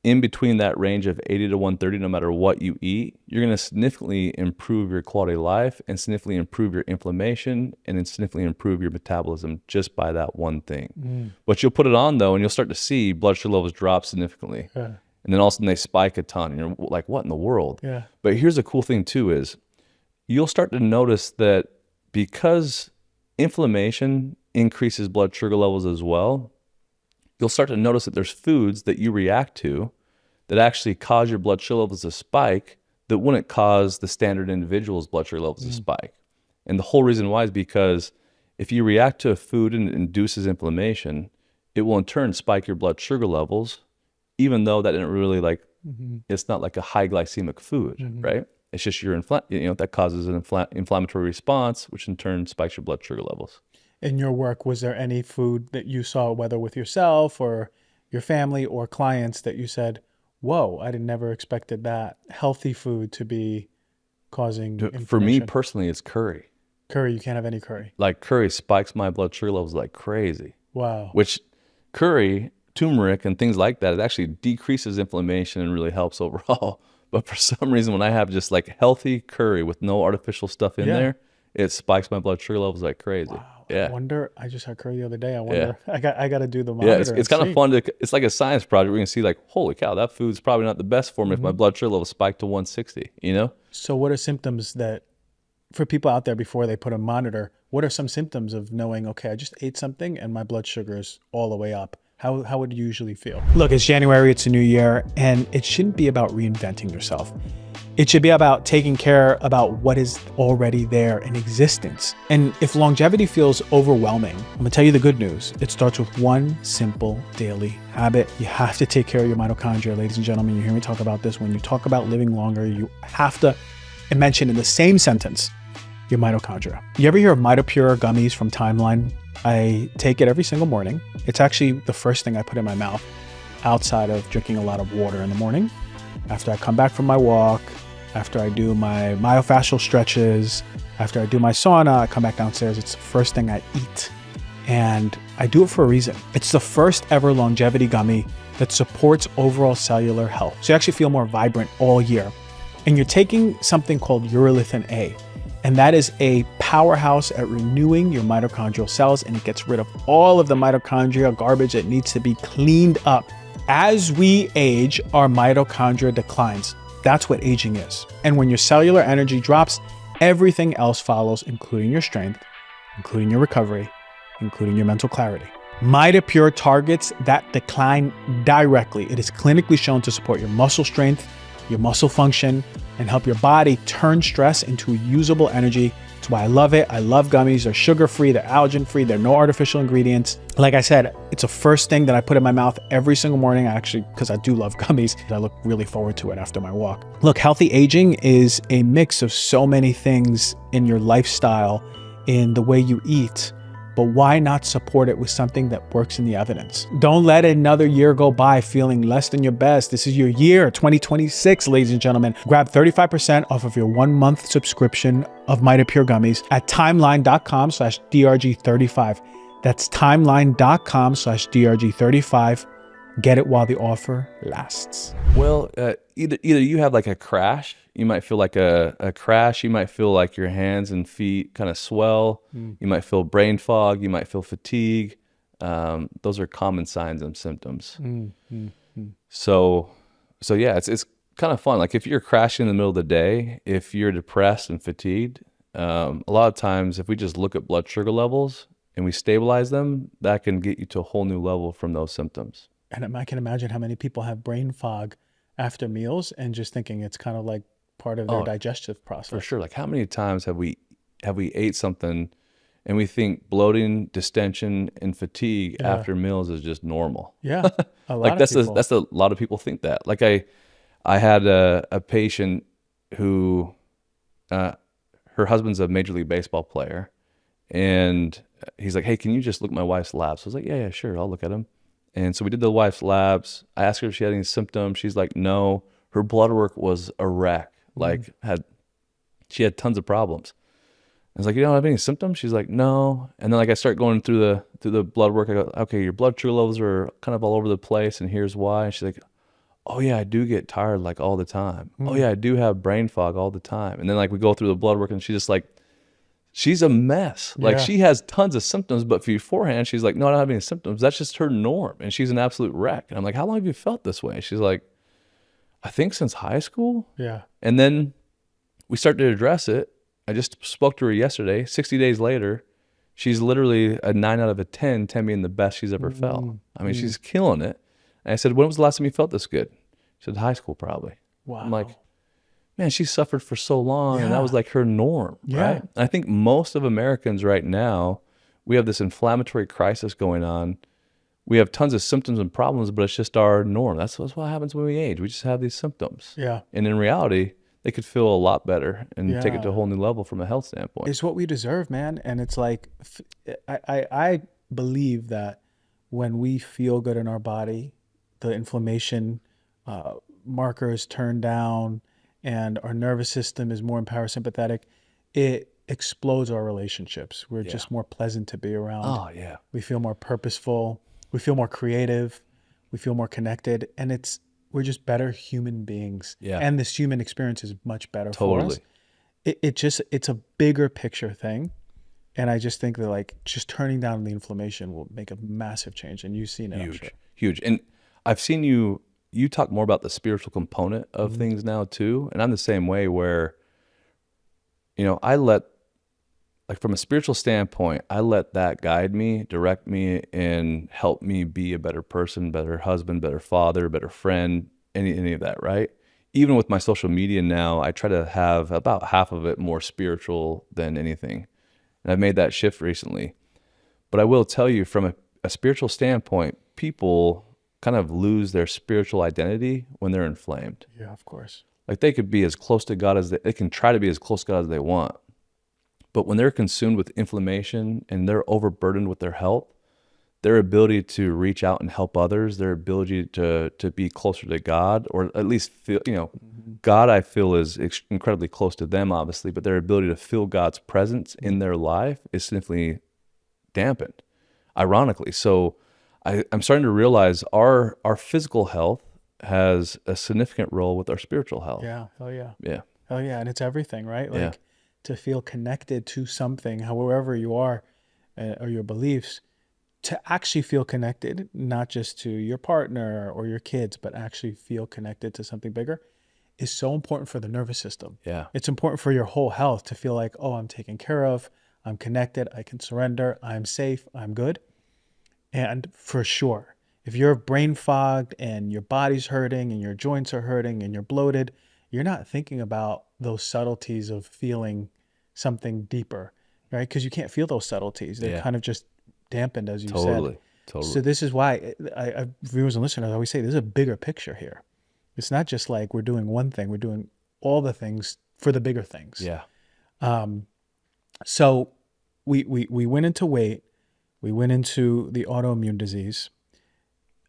in between that range of 80 to 130, no matter what you eat, you're going to significantly improve your quality of life and significantly improve your inflammation and then significantly improve your metabolism just by that one thing. But you'll put it on though, and you'll start to see blood sugar levels drop significantly. And then all of a sudden they spike a ton, and you're like, what in the world? But here's the cool thing too is you'll start to notice that because inflammation increases blood sugar levels as well, you'll start to notice that there's foods that you react to that actually cause your blood sugar levels to spike that wouldn't cause the standard individual's blood sugar levels to spike. And the whole reason why is because if you react to a food and it induces inflammation, it will in turn spike your blood sugar levels, even though that didn't really like, Mm-hmm. it's not like a high glycemic food, Mm-hmm. right? It's just your that causes an inflammatory response, which in turn spikes your blood sugar levels. In your work, was there any food that you saw, whether with yourself or your family or clients, that you said, whoa, I didn't never expected that healthy food to be causing For me inflammation? personally, it's curry. Curry, you can't have any curry. Like curry spikes my blood sugar levels like crazy, Wow. which curry, turmeric, and things like that, it actually decreases inflammation and really helps overall. But for some reason, when I have just like healthy curry with no artificial stuff in Yeah. there, it spikes my blood sugar levels like crazy. Wow. Yeah. I wonder, I just had curry the other day. I Yeah. wonder, I got to do the Yeah, monitor it's and kind of see. fun it's like a science project. We're going to see like, holy cow, that food's probably not the best for me if my blood sugar level spiked to 160, you know? So what are symptoms that, for people out there before they put a monitor, what are some symptoms of knowing, okay, I just ate something and my blood sugar is all the way up? How would you usually feel? Look, it's January, it's a new year, and it shouldn't be about reinventing yourself. It should be about taking care about what is already there in existence. And if longevity feels overwhelming, I'm gonna tell you the good news. It starts with one simple daily habit. You have to take care of your mitochondria, ladies and gentlemen. You hear me talk about this. When you talk about living longer, you have to mention in the same sentence your mitochondria. You ever hear of MitoPure gummies from Timeline? I take it every single morning. It's actually the first thing I put in my mouth outside of drinking a lot of water in the morning. After I come back from my walk, after I do my myofascial stretches, after I do my sauna, I come back downstairs. It's the first thing I eat. And I do it for a reason. It's the first ever longevity gummy that supports overall cellular health. So you actually feel more vibrant all year. And you're taking something called urolithin A. And that is a powerhouse at renewing your mitochondrial cells, and it gets rid of all of the mitochondria garbage that needs to be cleaned up. As we age, our mitochondria declines. That's what aging is. And when your cellular energy drops, everything else follows, including your strength, including your recovery, including your mental clarity. MitoPure targets that decline directly. It is clinically shown to support your muscle strength, your muscle function, and help your body turn stress into usable energy. That's why I love it. I love gummies. They're sugar-free, they're allergen-free, there are no artificial ingredients. Like I said, it's the first thing that I put in my mouth every single morning, actually, because I do love gummies. I look really forward to it after my walk. Look, healthy aging is a mix of so many things in your lifestyle, in the way you eat, but why not support it with something that works in the evidence? Don't let another year go by feeling less than your best. This is your year, 2026, ladies and gentlemen. Grab 35% off of your 1-month subscription of MitoPure gummies at timeline.com/DRG35. That's timeline.com/DRG35. Get it while the offer lasts. Well, either you have like a crash, you might feel like a crash, you might feel like your hands and feet kind of swell, you might feel brain fog, you might feel fatigue. Those are common signs and symptoms. So yeah, it's kind of fun. Like if you're crashing in the middle of the day, if you're depressed and fatigued, a lot of times if we just look at blood sugar levels and we stabilize them, that can get you to a whole new level from those symptoms. And I can imagine how many people have brain fog after meals and just thinking it's kind of like part of their digestive process. For sure. Like how many times have we ate something and we think bloating, distension, and fatigue after meals is just normal? Yeah, a lot Like of people. that's a lot of people think that. Like I had a patient who her husband's a Major League Baseball player, and he's like, "Hey, can you just look at my wife's labs?" So I was like, "Yeah, sure, I'll look at them." And so we did the wife's labs. I asked her if she had any symptoms. She's like, no. Her blood work was a wreck. Like she had tons of problems. I was like, you don't have any symptoms? She's like, no. And then like I start going through the blood work. I go, okay, your blood sugar levels are kind of all over the place, and here's why. And she's like, oh yeah, I do get tired like all the time. Oh yeah, I do have brain fog all the time. And then like we go through the blood work, and she's just like, she's a mess. Like she has tons of symptoms, but beforehand, she's like, no, I don't have any symptoms. That's just her norm. And she's an absolute wreck. And I'm like, how long have you felt this way? She's like, I think since high school. Yeah. And then we started to address it. I just spoke to her yesterday. 60 days later, she's literally a 9 out of a 10 being the best she's ever felt. I mean, she's killing it. And I said, when was the last time you felt this good? She said, high school probably. Wow. I'm like, man, she suffered for so long, and that was like her norm, right? And I think most of Americans right now, we have this inflammatory crisis going on we have tons of symptoms and problems, but it's just our norm. That's what happens when we age. We just have these symptoms. Yeah. And in reality, they could feel a lot better and take it to a Yeah. whole new level from a health standpoint. It's what we deserve, man. And it's like, I believe that when we feel good in our body, the inflammation markers turn down and our nervous system is more parasympathetic, it explodes our relationships. We're just more pleasant to be around. Oh, yeah. We feel more purposeful. We feel more creative. We feel more connected. And we're just better human beings. Yeah. And this human experience is much better for us. It's a bigger picture thing. And I just think that like just turning down the inflammation will make a massive change. And you've seen it, I'm sure. Huge. And I've seen you talk more about the spiritual component of things now too. And I'm the same way where, I let, like from a spiritual standpoint, I let that guide me, direct me, and help me be a better person, better husband, better father, better friend, any of that, right? Even with my social media now, I try to have about half of it more spiritual than anything. And I've made that shift recently. But I will tell you from a spiritual standpoint, people kind of lose their spiritual identity when they're inflamed. Yeah, of course. Like they could be as close to God as they can try to be as close to God as they want. But when they're consumed with inflammation and they're overburdened with their health, their ability to reach out and help others, their ability to be closer to God, or at least feel, God I feel is incredibly close to them, obviously, but their ability to feel God's presence in their life is significantly dampened, ironically. So I'm starting to realize our physical health has a significant role with our spiritual health. Yeah. Hell yeah. Yeah. Hell yeah. And it's everything, right? Like to feel connected to something, however you are, or your beliefs, to actually feel connected, not just to your partner or your kids, but actually feel connected to something bigger is so important for the nervous system. Yeah. It's important for your whole health to feel like, oh, I'm taken care of, I'm connected, I can surrender, I'm safe, I'm good. And for sure, if you're brain fogged and your body's hurting and your joints are hurting and you're bloated, you're not thinking about those subtleties of feeling something deeper, right? Because you can't feel those subtleties. They're kind of just dampened, as you said. Totally. So this is why I viewers and listeners, I always say there's a bigger picture here. It's not just like we're doing one thing, we're doing all the things for the bigger things. Yeah. So we went into weight, we went into the autoimmune disease.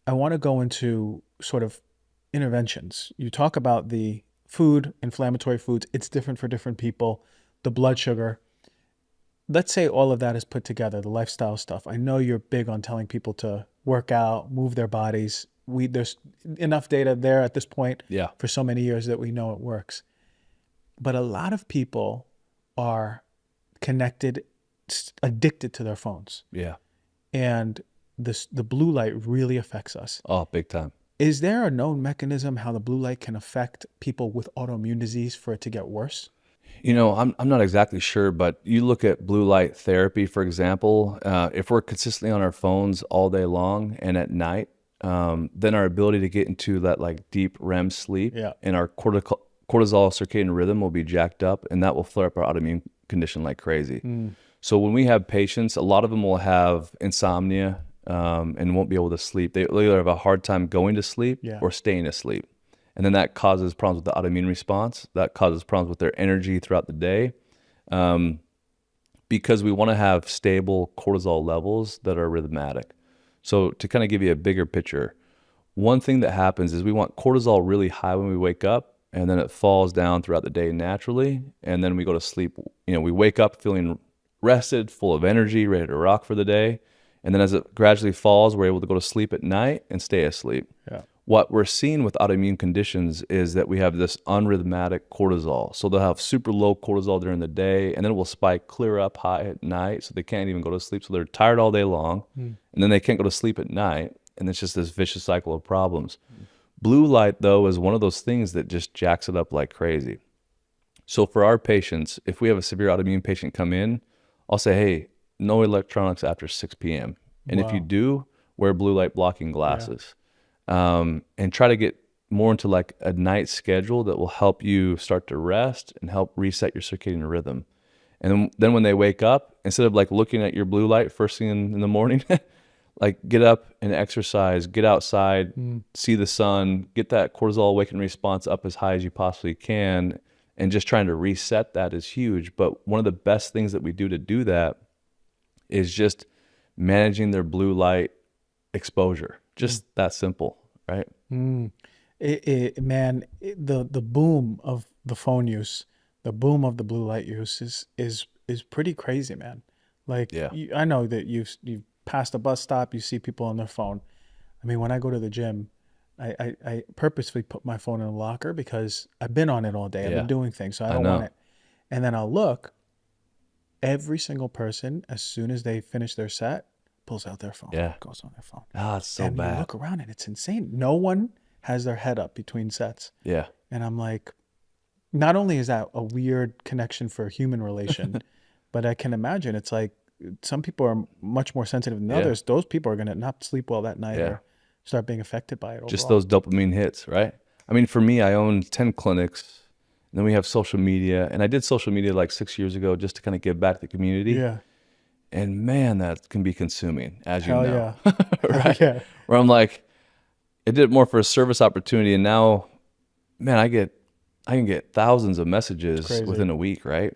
I want to go into sort of interventions. You talk about the food, inflammatory foods. It's different for different people. The blood sugar. Let's say all of that is put together, the lifestyle stuff. I know you're big on telling people to work out, move their bodies. There's enough data there at this point for so many years that we know it works. But a lot of people are connected, addicted to their phones. Yeah. And the blue light really affects us. Oh, big time. Is there a known mechanism how the blue light can affect people with autoimmune disease for it to get worse? I'm not exactly sure, but you look at blue light therapy, for example, if we're consistently on our phones all day long and at night, then our ability to get into that like deep REM sleep and our cortisol circadian rhythm will be jacked up, and that will flare up our autoimmune condition like crazy. So when we have patients, a lot of them will have insomnia and won't be able to sleep. They either have a hard time going to sleep or staying asleep. And then that causes problems with the autoimmune response. That causes problems with their energy throughout the day, because we want to have stable cortisol levels that are rhythmatic. So to kind of give you a bigger picture, one thing that happens is we want cortisol really high when we wake up, and then it falls down throughout the day naturally, and then we go to sleep. We wake up feeling rested, full of energy, ready to rock for the day. And then as it gradually falls, we're able to go to sleep at night and stay asleep. Yeah. What we're seeing with autoimmune conditions is that we have this unrhythmatic cortisol. So they'll have super low cortisol during the day, and then it will spike clear up high at night, so they can't even go to sleep. So they're tired all day long, and then they can't go to sleep at night, and it's just this vicious cycle of problems. Blue light, though, is one of those things that just jacks it up like crazy. So for our patients, if we have a severe autoimmune patient come in, I'll say, hey, no electronics after 6 p.m. And if you do, wear blue light blocking glasses. And try to get more into like a night schedule that will help you start to rest and help reset your circadian rhythm. And then when they wake up, instead of like looking at your blue light first thing in the morning, Like get up and exercise, get outside, see the sun, get that cortisol awakening response up as high as you possibly can. And just trying to reset that is huge. But one of the best things that we do that is just managing their blue light exposure. Just that simple, right? Man, the boom of the phone use, the boom of the blue light use is pretty crazy, man. Like Yeah. I know that you've passed a bus stop, you see people on their phone. I mean, when I go to the gym, I purposely put my phone in a locker because I've been on it all day. I've Yeah. been doing things, so I I don't want know. it. And then I'll look. Every single person, as soon as they finish their set, pulls out their phone, Yeah. goes on their phone. Ah, it's so And you bad. look around and it's insane. No one has their head up between sets. Yeah. And I'm like, not only is that a weird connection for a human relation, but I can imagine it's like some people are much more sensitive than Yeah. others. Those people are going to not sleep well that night Yeah. or start being affected by it overall. Just those dopamine hits, right? I mean, for me, I own 10 clinics, and then we have social media. And I did social media like 6 years ago just to kind of give back to the community. Yeah. And man, that can be consuming, as Hell you know. yeah. Right? Yeah. Where I'm like, I did it more for a service opportunity, and now, man, I can get thousands of messages crazy. within a week, right?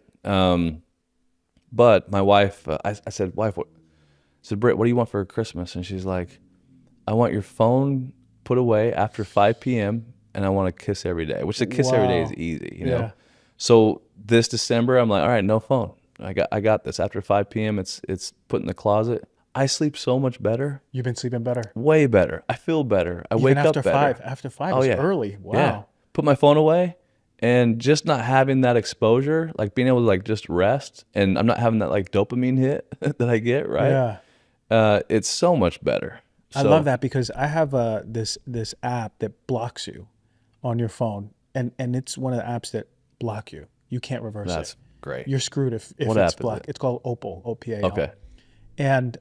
But my wife, I said, wife, I said, Britt, what do you want for Christmas? And she's like, I want your phone put away after 5 p.m. and I want a kiss every day, which the kiss every day is Wow. easy, you Yeah. know? So this December, I'm like, all right, no phone. I got this. After 5 p.m., it's put in the closet. I sleep so much better, You've been sleeping better. way better. I feel better. I Even wake after up better. After 5 Oh is yeah, early. Wow. yeah. Put my phone away, and just not having that exposure, like being able to like just rest, and I'm not having that like dopamine hit that I get, right? Yeah. It's so much better. I So love that because I have this app that blocks you on your phone, and it's one of the apps that block you. You can't reverse that's it. great. You're screwed if What it's app is blocked. it? It's called Opal, OPAL. Okay. And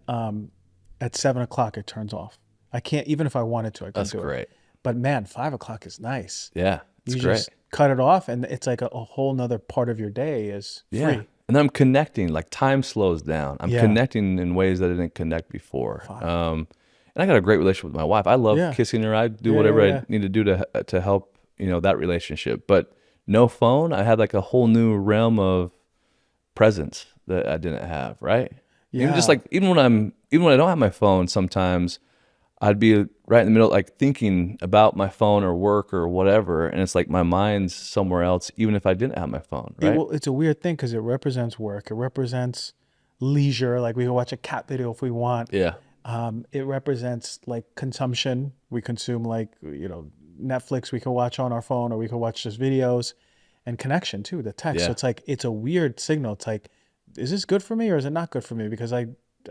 at 7 o'clock it turns off. I can't, even if I wanted to, I couldn't That's do it. great. But man, 5 o'clock is nice. Yeah, it's You great. just cut it off, and it's like a whole nother part of your day is Yeah. free. And then I'm connecting, like time slows down. I'm Yeah. connecting in ways that I didn't connect before. And I got a great relationship with my wife. I love Yeah. kissing her. I do Yeah, whatever yeah, yeah. I need to do to help, that relationship. But no phone, I had like a whole new realm of presence that I didn't have, right? Even just Yeah. like even when I don't have my phone, sometimes I'd be right in the middle, like thinking about my phone or work or whatever, and it's like my mind's somewhere else, even if I didn't have my phone, right? It's a weird thing because it represents work. It represents leisure. Like we can watch a cat video if we want. Yeah. It represents like consumption. We consume like, Netflix we can watch on our phone, or we can watch just videos, and connection too, the text. Yeah. So it's like, it's a weird signal. It's like, is this good for me or is it not good for me? Because I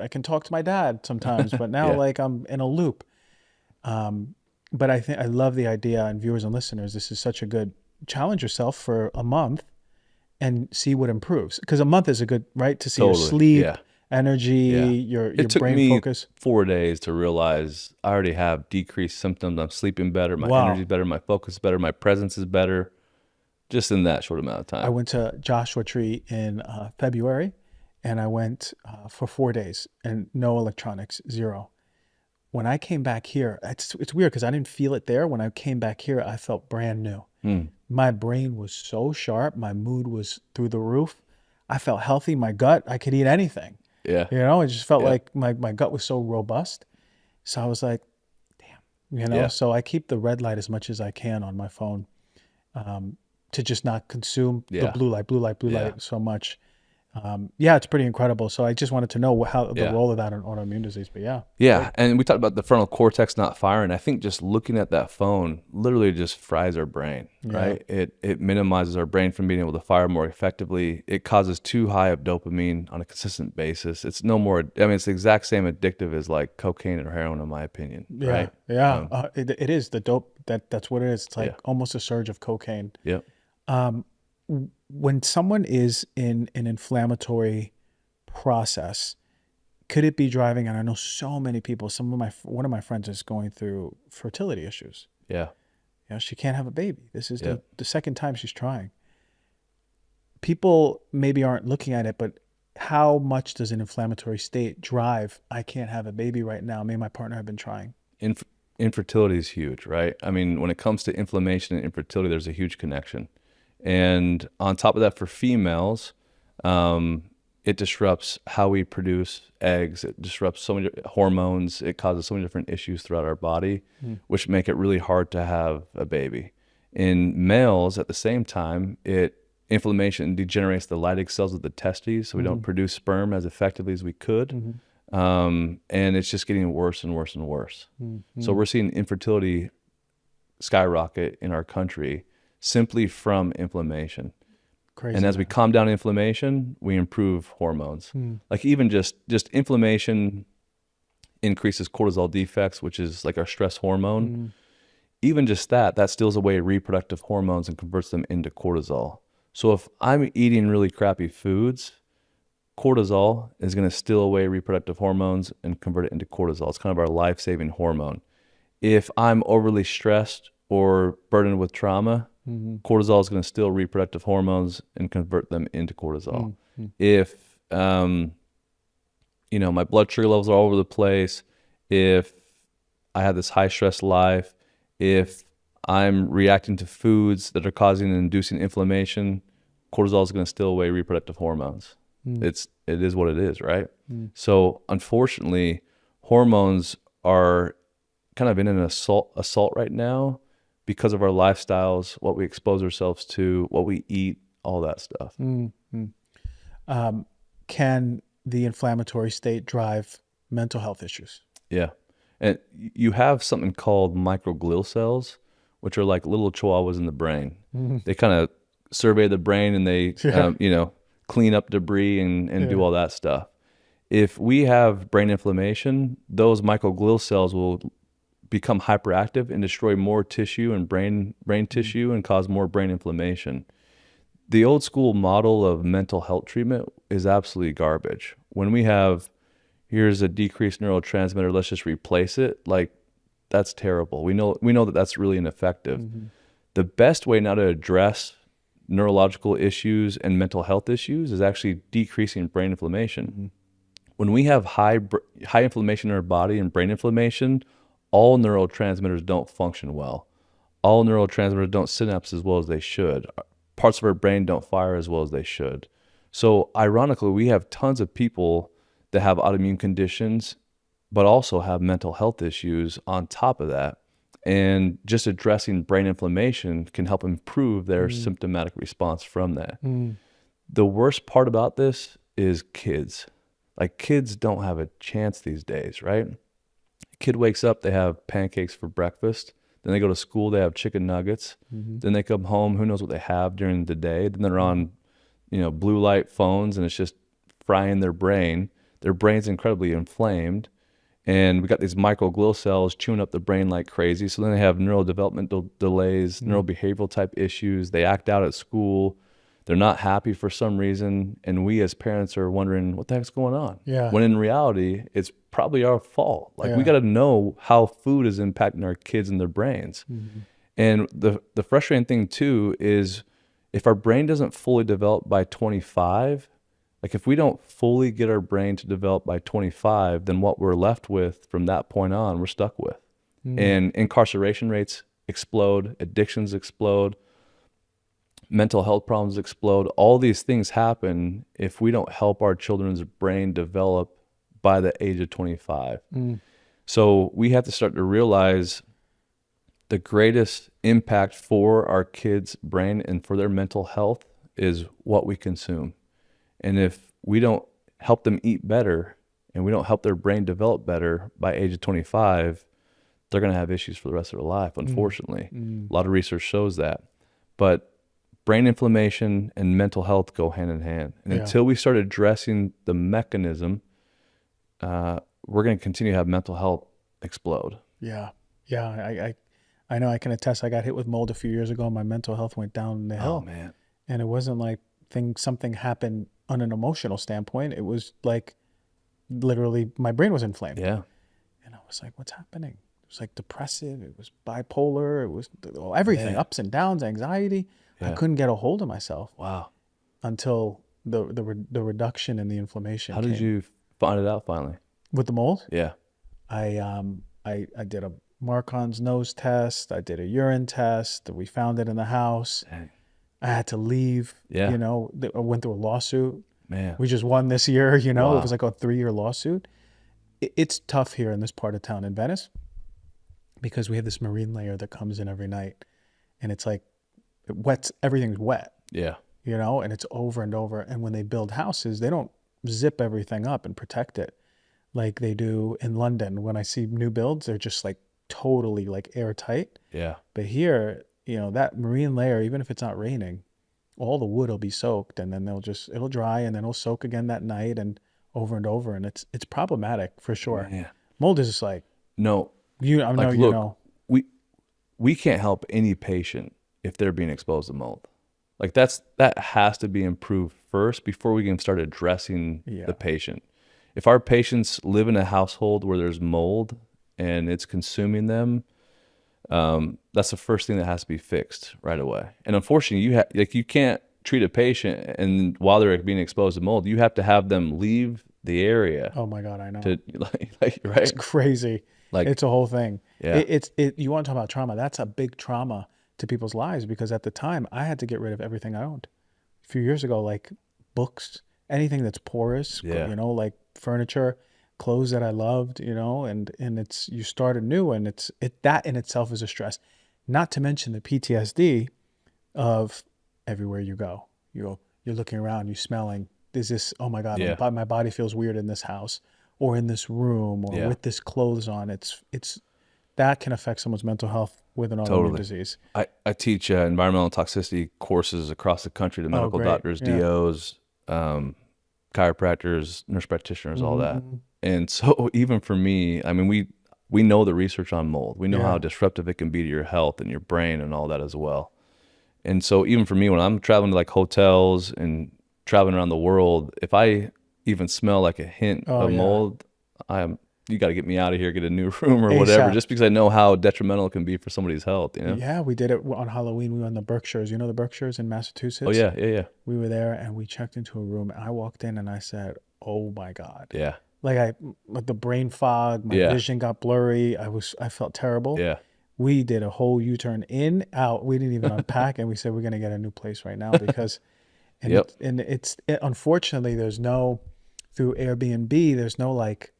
can talk to my dad sometimes, but now Yeah. like I'm in a loop. But I think I love the idea, and viewers and listeners, this is such a good challenge yourself for a month and see what improves. Because a month is a good, right? To see your Totally. sleep, Yeah. energy, Yeah. your It took brain me focus. 4 days to realize I already have decreased symptoms. I'm sleeping better. My Wow. energy's better. My focus is better. My presence is better. Just in that short amount of time. I went to Joshua Tree in February, and I went for 4 days, and no electronics, zero. When I came back here, it's weird because I didn't feel it there. When I came back here, I felt brand new. My brain was so sharp. My mood was through the roof. I felt healthy. My gut, I could eat anything. Yeah. It just felt Yeah. like my gut was so robust. So I was like, damn, Yeah. So I keep the red light as much as I can on my phone, to just not consume the Yeah. blue light Yeah. so much. It's pretty incredible. So I just wanted to know how the Yeah. role of that in autoimmune disease. But Yeah. And we talked about the frontal cortex not firing. I think just looking at that phone literally just fries our brain, right? It minimizes our brain from being able to fire more effectively. It causes too high of dopamine on a consistent basis. It's no more, it's the exact same addictive as like cocaine or heroin, in my opinion, right? It is the dope. That's what it is. It's like Yeah. almost a surge of cocaine. Yep. When someone is in an inflammatory process, could it be driving? And I know so many people. One of my friends is going through fertility issues. Yeah. She can't have a baby. This is Yep. the second time she's trying. People maybe aren't looking at it, but how much does an inflammatory state drive, I can't have a baby right now? Me and my partner have been trying. Infertility is huge, right? I mean, when it comes to inflammation and infertility, there's a huge connection. And on top of that, for females, it disrupts how we produce eggs. It disrupts so many hormones. It causes so many different issues throughout our body, which make it really hard to have a baby. In males, at the same time, inflammation degenerates the Leydig cells of the testes, so we don't produce sperm as effectively as we could. And it's just getting worse and worse and worse. So we're seeing infertility skyrocket in our country simply from inflammation. Crazy. And as we calm down inflammation, we improve hormones. Like even just inflammation increases cortisol defects, which is like our stress hormone. Even just that steals away reproductive hormones and converts them into cortisol. So if I'm eating really crappy foods, cortisol is going to steal away reproductive hormones and convert it into cortisol. It's kind of our life-saving hormone. If I'm overly stressed or burdened with trauma, cortisol is going to steal reproductive hormones and convert them into cortisol. If, my blood sugar levels are all over the place, if I have this high stress life, if I'm reacting to foods that are causing and inducing inflammation, cortisol is going to steal away reproductive hormones. It is what it is, right? So unfortunately, hormones are kind of in an assault right now because of our lifestyles, what we expose ourselves to, what we eat, all that stuff. Can the inflammatory state drive mental health issues? Yeah. And you have something called microglial cells, which are like little chihuahuas in the brain. They kind of survey the brain and they, clean up debris and do all that stuff. If we have brain inflammation, those microglial cells will become hyperactive and destroy more tissue and brain tissue and cause more brain inflammation. The old school model of mental health treatment is absolutely garbage. When we have, here's a decreased neurotransmitter, let's just replace it, like that's terrible. We know that that's really ineffective. The best way now to address neurological issues and mental health issues is actually decreasing brain inflammation. When we have high inflammation in our body and brain inflammation, all neurotransmitters don't function well. All neurotransmitters don't synapse as well as they should. Parts of our brain don't fire as well as they should. So ironically, we have tons of people that have autoimmune conditions, but also have mental health issues on top of that. And just addressing brain inflammation can help improve their symptomatic response from that. The worst part about this is kids. Like kids don't have a chance these days, right? Kid wakes up, they have pancakes for breakfast. Then they go to school, they have chicken nuggets. Then they come home, who knows what they have during the day. Then they're on, blue light phones and it's just frying their brain. Their brain's incredibly inflamed. And we got these microglial cells chewing up the brain like crazy. So then they have neurodevelopmental delays, neurobehavioral type issues. They act out at school. They're not happy for some reason. And we as parents are wondering, what the heck's going on? Yeah. When in reality, it's probably our fault. Like we got to know how food is impacting our kids and their brains. And the frustrating thing too is if our brain doesn't fully develop by 25, like if we don't fully get our brain to develop by 25, then what we're left with from that point on, we're stuck with. And incarceration rates explode, addictions explode, mental health problems explode. All these things happen if we don't help our children's brain develop by the age of 25. So we have to start to realize the greatest impact for our kids' brain and for their mental health is what we consume. And if we don't help them eat better and we don't help their brain develop better by age of 25, they're going to have issues for the rest of their life, unfortunately. A lot of research shows that. But brain inflammation and mental health go hand in hand. And until we start addressing the mechanism, we're going to continue to have mental health explode. Yeah. I know I can attest. I got hit with mold a few years ago and my mental health went down the hill. Oh, man. And it wasn't like something happened on an emotional standpoint. It was like literally my brain was inflamed. Yeah. And I was like, what's happening? It was like depressive. It was bipolar. It was everything, ups and downs, anxiety. I couldn't get a hold of myself. Wow. Until the reduction in the inflammation How did came you find it out finally? with the mold. Yeah. I did a Marcon's nose test. I did a urine test. We found it in the house. Dang. I had to leave. Yeah. You know, I went through a lawsuit. Man. We just won this year. You know, it was Wow. like a 3-year lawsuit. It's tough here in this part of town in Venice because we have this marine layer that comes in every night, and it's like it wets. Everything's wet. Yeah. You know, and it's over and over. And when they build houses, they don't zip everything up and protect it like they do in London. When I see new builds, they're just like totally like airtight. Yeah. But here, you know, that marine layer, even if it's not raining, all the wood will be soaked, and then it'll dry, and then it'll soak again that night and over, and it's problematic for sure. Man. Mold is just like No. I know Like, you look, know. we can't help any patient if they're being exposed to mold. Like that has to be improved first before we can start addressing Yeah. the patient. If our patients live in a household where there's mold and it's consuming them, that's the first thing that has to be fixed right away. And unfortunately, you can't treat a patient and while they're being exposed to mold, you have to have them leave the area Oh my God, I know. to right. It's crazy. Like, It's a whole thing. yeah. You want to talk about trauma? That's a big trauma to people's lives because at the time I had to get rid of everything I owned. A few years ago, like books, anything that's porous, Yeah. you know, like furniture, clothes that I loved, you know, and it's you start anew, and that in itself is a stress. Not to mention the PTSD of everywhere you go. You're looking around, you're smelling. Is this? Oh my God, Yeah. my body feels weird in this house or in this room or Yeah. with this clothes on. It's that can affect someone's mental health with an autoimmune Totally. disease. I teach environmental toxicity courses across the country to medical great. doctors, Yeah. DOs, chiropractors, nurse practitioners, all that. Mhm. And so even for me, I mean, we know the research on mold. We know Yeah. how disruptive it can be to your health and your brain and all that as well. And so even for me, when I'm traveling to like hotels and traveling around the world, if I even smell like a hint of yeah. mold, you got to get me out of here, get a new room or whatever, ASAP. just because I know how detrimental it can be for somebody's health, you know? Yeah, we did it on Halloween. We were in the Berkshires. You know the Berkshires in Massachusetts? Oh yeah. We were there and we checked into a room. I walked in and I said, "Oh my God!" Yeah. Like the brain fog, my Yeah. vision got blurry. I felt terrible. Yeah. We did a whole U-turn in, out. We didn't even unpack, and we said we're gonna get a new place right now because, and Yep. unfortunately there's no through Airbnb. There's no like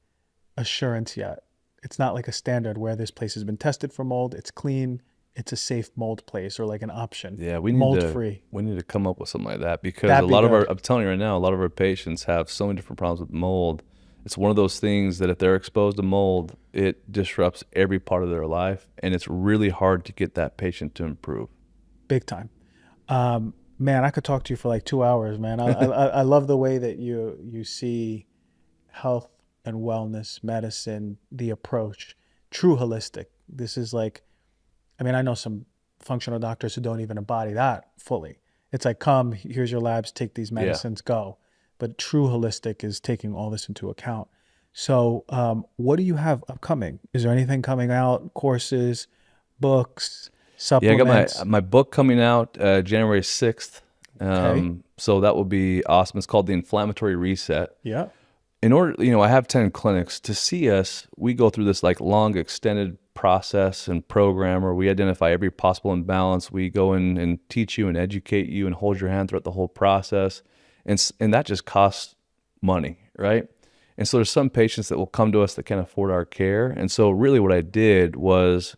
assurance yet. It's not like a standard where this place has been tested for mold. It's clean. It's a safe mold place or like an option. Yeah, we need mold to free. we need to come up with something like that because That'd a be lot of good. I'm telling you right now, a lot of our patients have so many different problems with mold. It's one of those things that if they're exposed to mold, it disrupts every part of their life, and it's really hard to get that patient to improve. Big time. Man, I could talk to you for like 2 hours, man. I love the way that you see health and wellness, medicine, the approach, true holistic. This is like, I mean, I know some functional doctors who don't even embody that fully. It's like, come, here's your labs, take these medicines, go. But true holistic is taking all this into account. So what do you have upcoming? Is there anything coming out? Courses, books, Yeah, I supplements? got my book coming out January 6th. Okay. So that will be awesome. It's called the Inflammatory Reset. Yeah. In order, I have 10 clinics. To see us, we go through this like long extended process and program where we identify every possible imbalance. We go in and teach you and educate you and hold your hand throughout the whole process. And that just costs money, right? And so there's some patients that will come to us that can't afford our care. And so really what I did was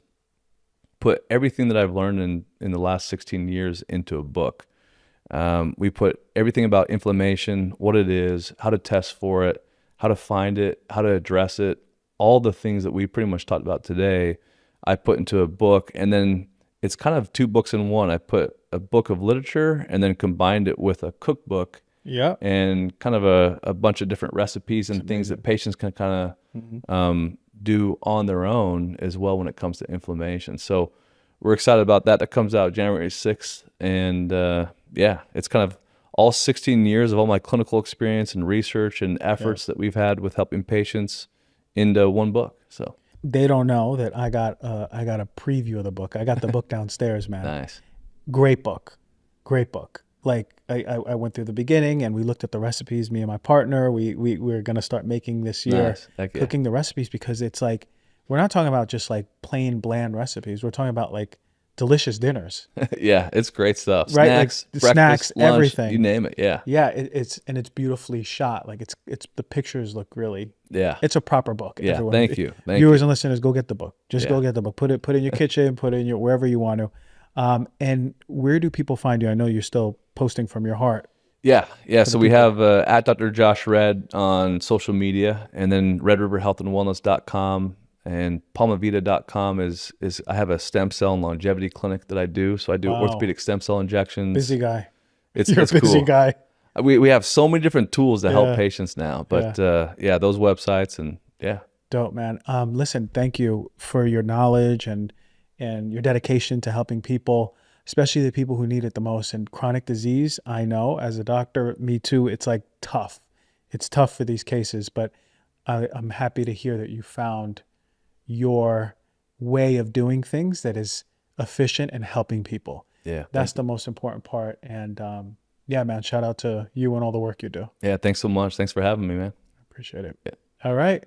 put everything that I've learned in the last 16 years into a book. We put everything about inflammation, what it is, how to test for it, how to find it, how to address it, all the things that we pretty much talked about today, I put into a book. And then it's kind of 2 books in one. I put a book of literature and then combined it with a cookbook. Yeah. And kind of a bunch of different recipes and things that patients can kind of do on their own as well when it comes to inflammation. So we're excited about that. That comes out January 6th. And yeah, it's kind of all 16 years of all my clinical experience and research and efforts that we've had with helping patients into one book. So They don't know that I got a preview of the book. I got the book downstairs, man. nice. Great book. Great book. Like I went through the beginning and we looked at the recipes, me and my partner. We're going to start making this year, Nice. Heck yeah. cooking the recipes, because it's like, we're not talking about just like plain bland recipes. We're talking about like delicious dinners, Yeah, it's great stuff. right? Like Snacks, the snacks, breakfast, lunch, you everything. name it. Yeah. Yeah, it's beautifully shot. Like it's the pictures look really. Yeah. It's a proper book. Yeah. Everyone, Thank you. Thank viewers you. and listeners, go get the book. Just Yeah. go get the book. Put it in your kitchen. Put it in your wherever you want to. And where do people find you? I know you're still posting from your heart. Yeah. Yeah. the So we people. have at Dr. Josh Red on social media, and then redriverhealthandwellness.com and palmavita.com is I have a stem cell and longevity clinic that I do. So I do Wow. orthopedic stem cell injections. Busy guy. It's You're a busy cool. guy. We have so many different tools to help Yeah. patients now, but yeah, those websites and yeah. Dope, man. Listen, thank you for your knowledge and your dedication to helping people, especially the people who need it the most. And chronic disease, I know as a doctor, me too, it's like tough. It's tough for these cases, but I'm happy to hear that you found your way of doing things that is efficient and helping people. Yeah. That's the most important part. And yeah, man, shout out to you and all the work you do. Yeah, thanks so much. Thanks for having me, man. Appreciate it. Yeah. All right.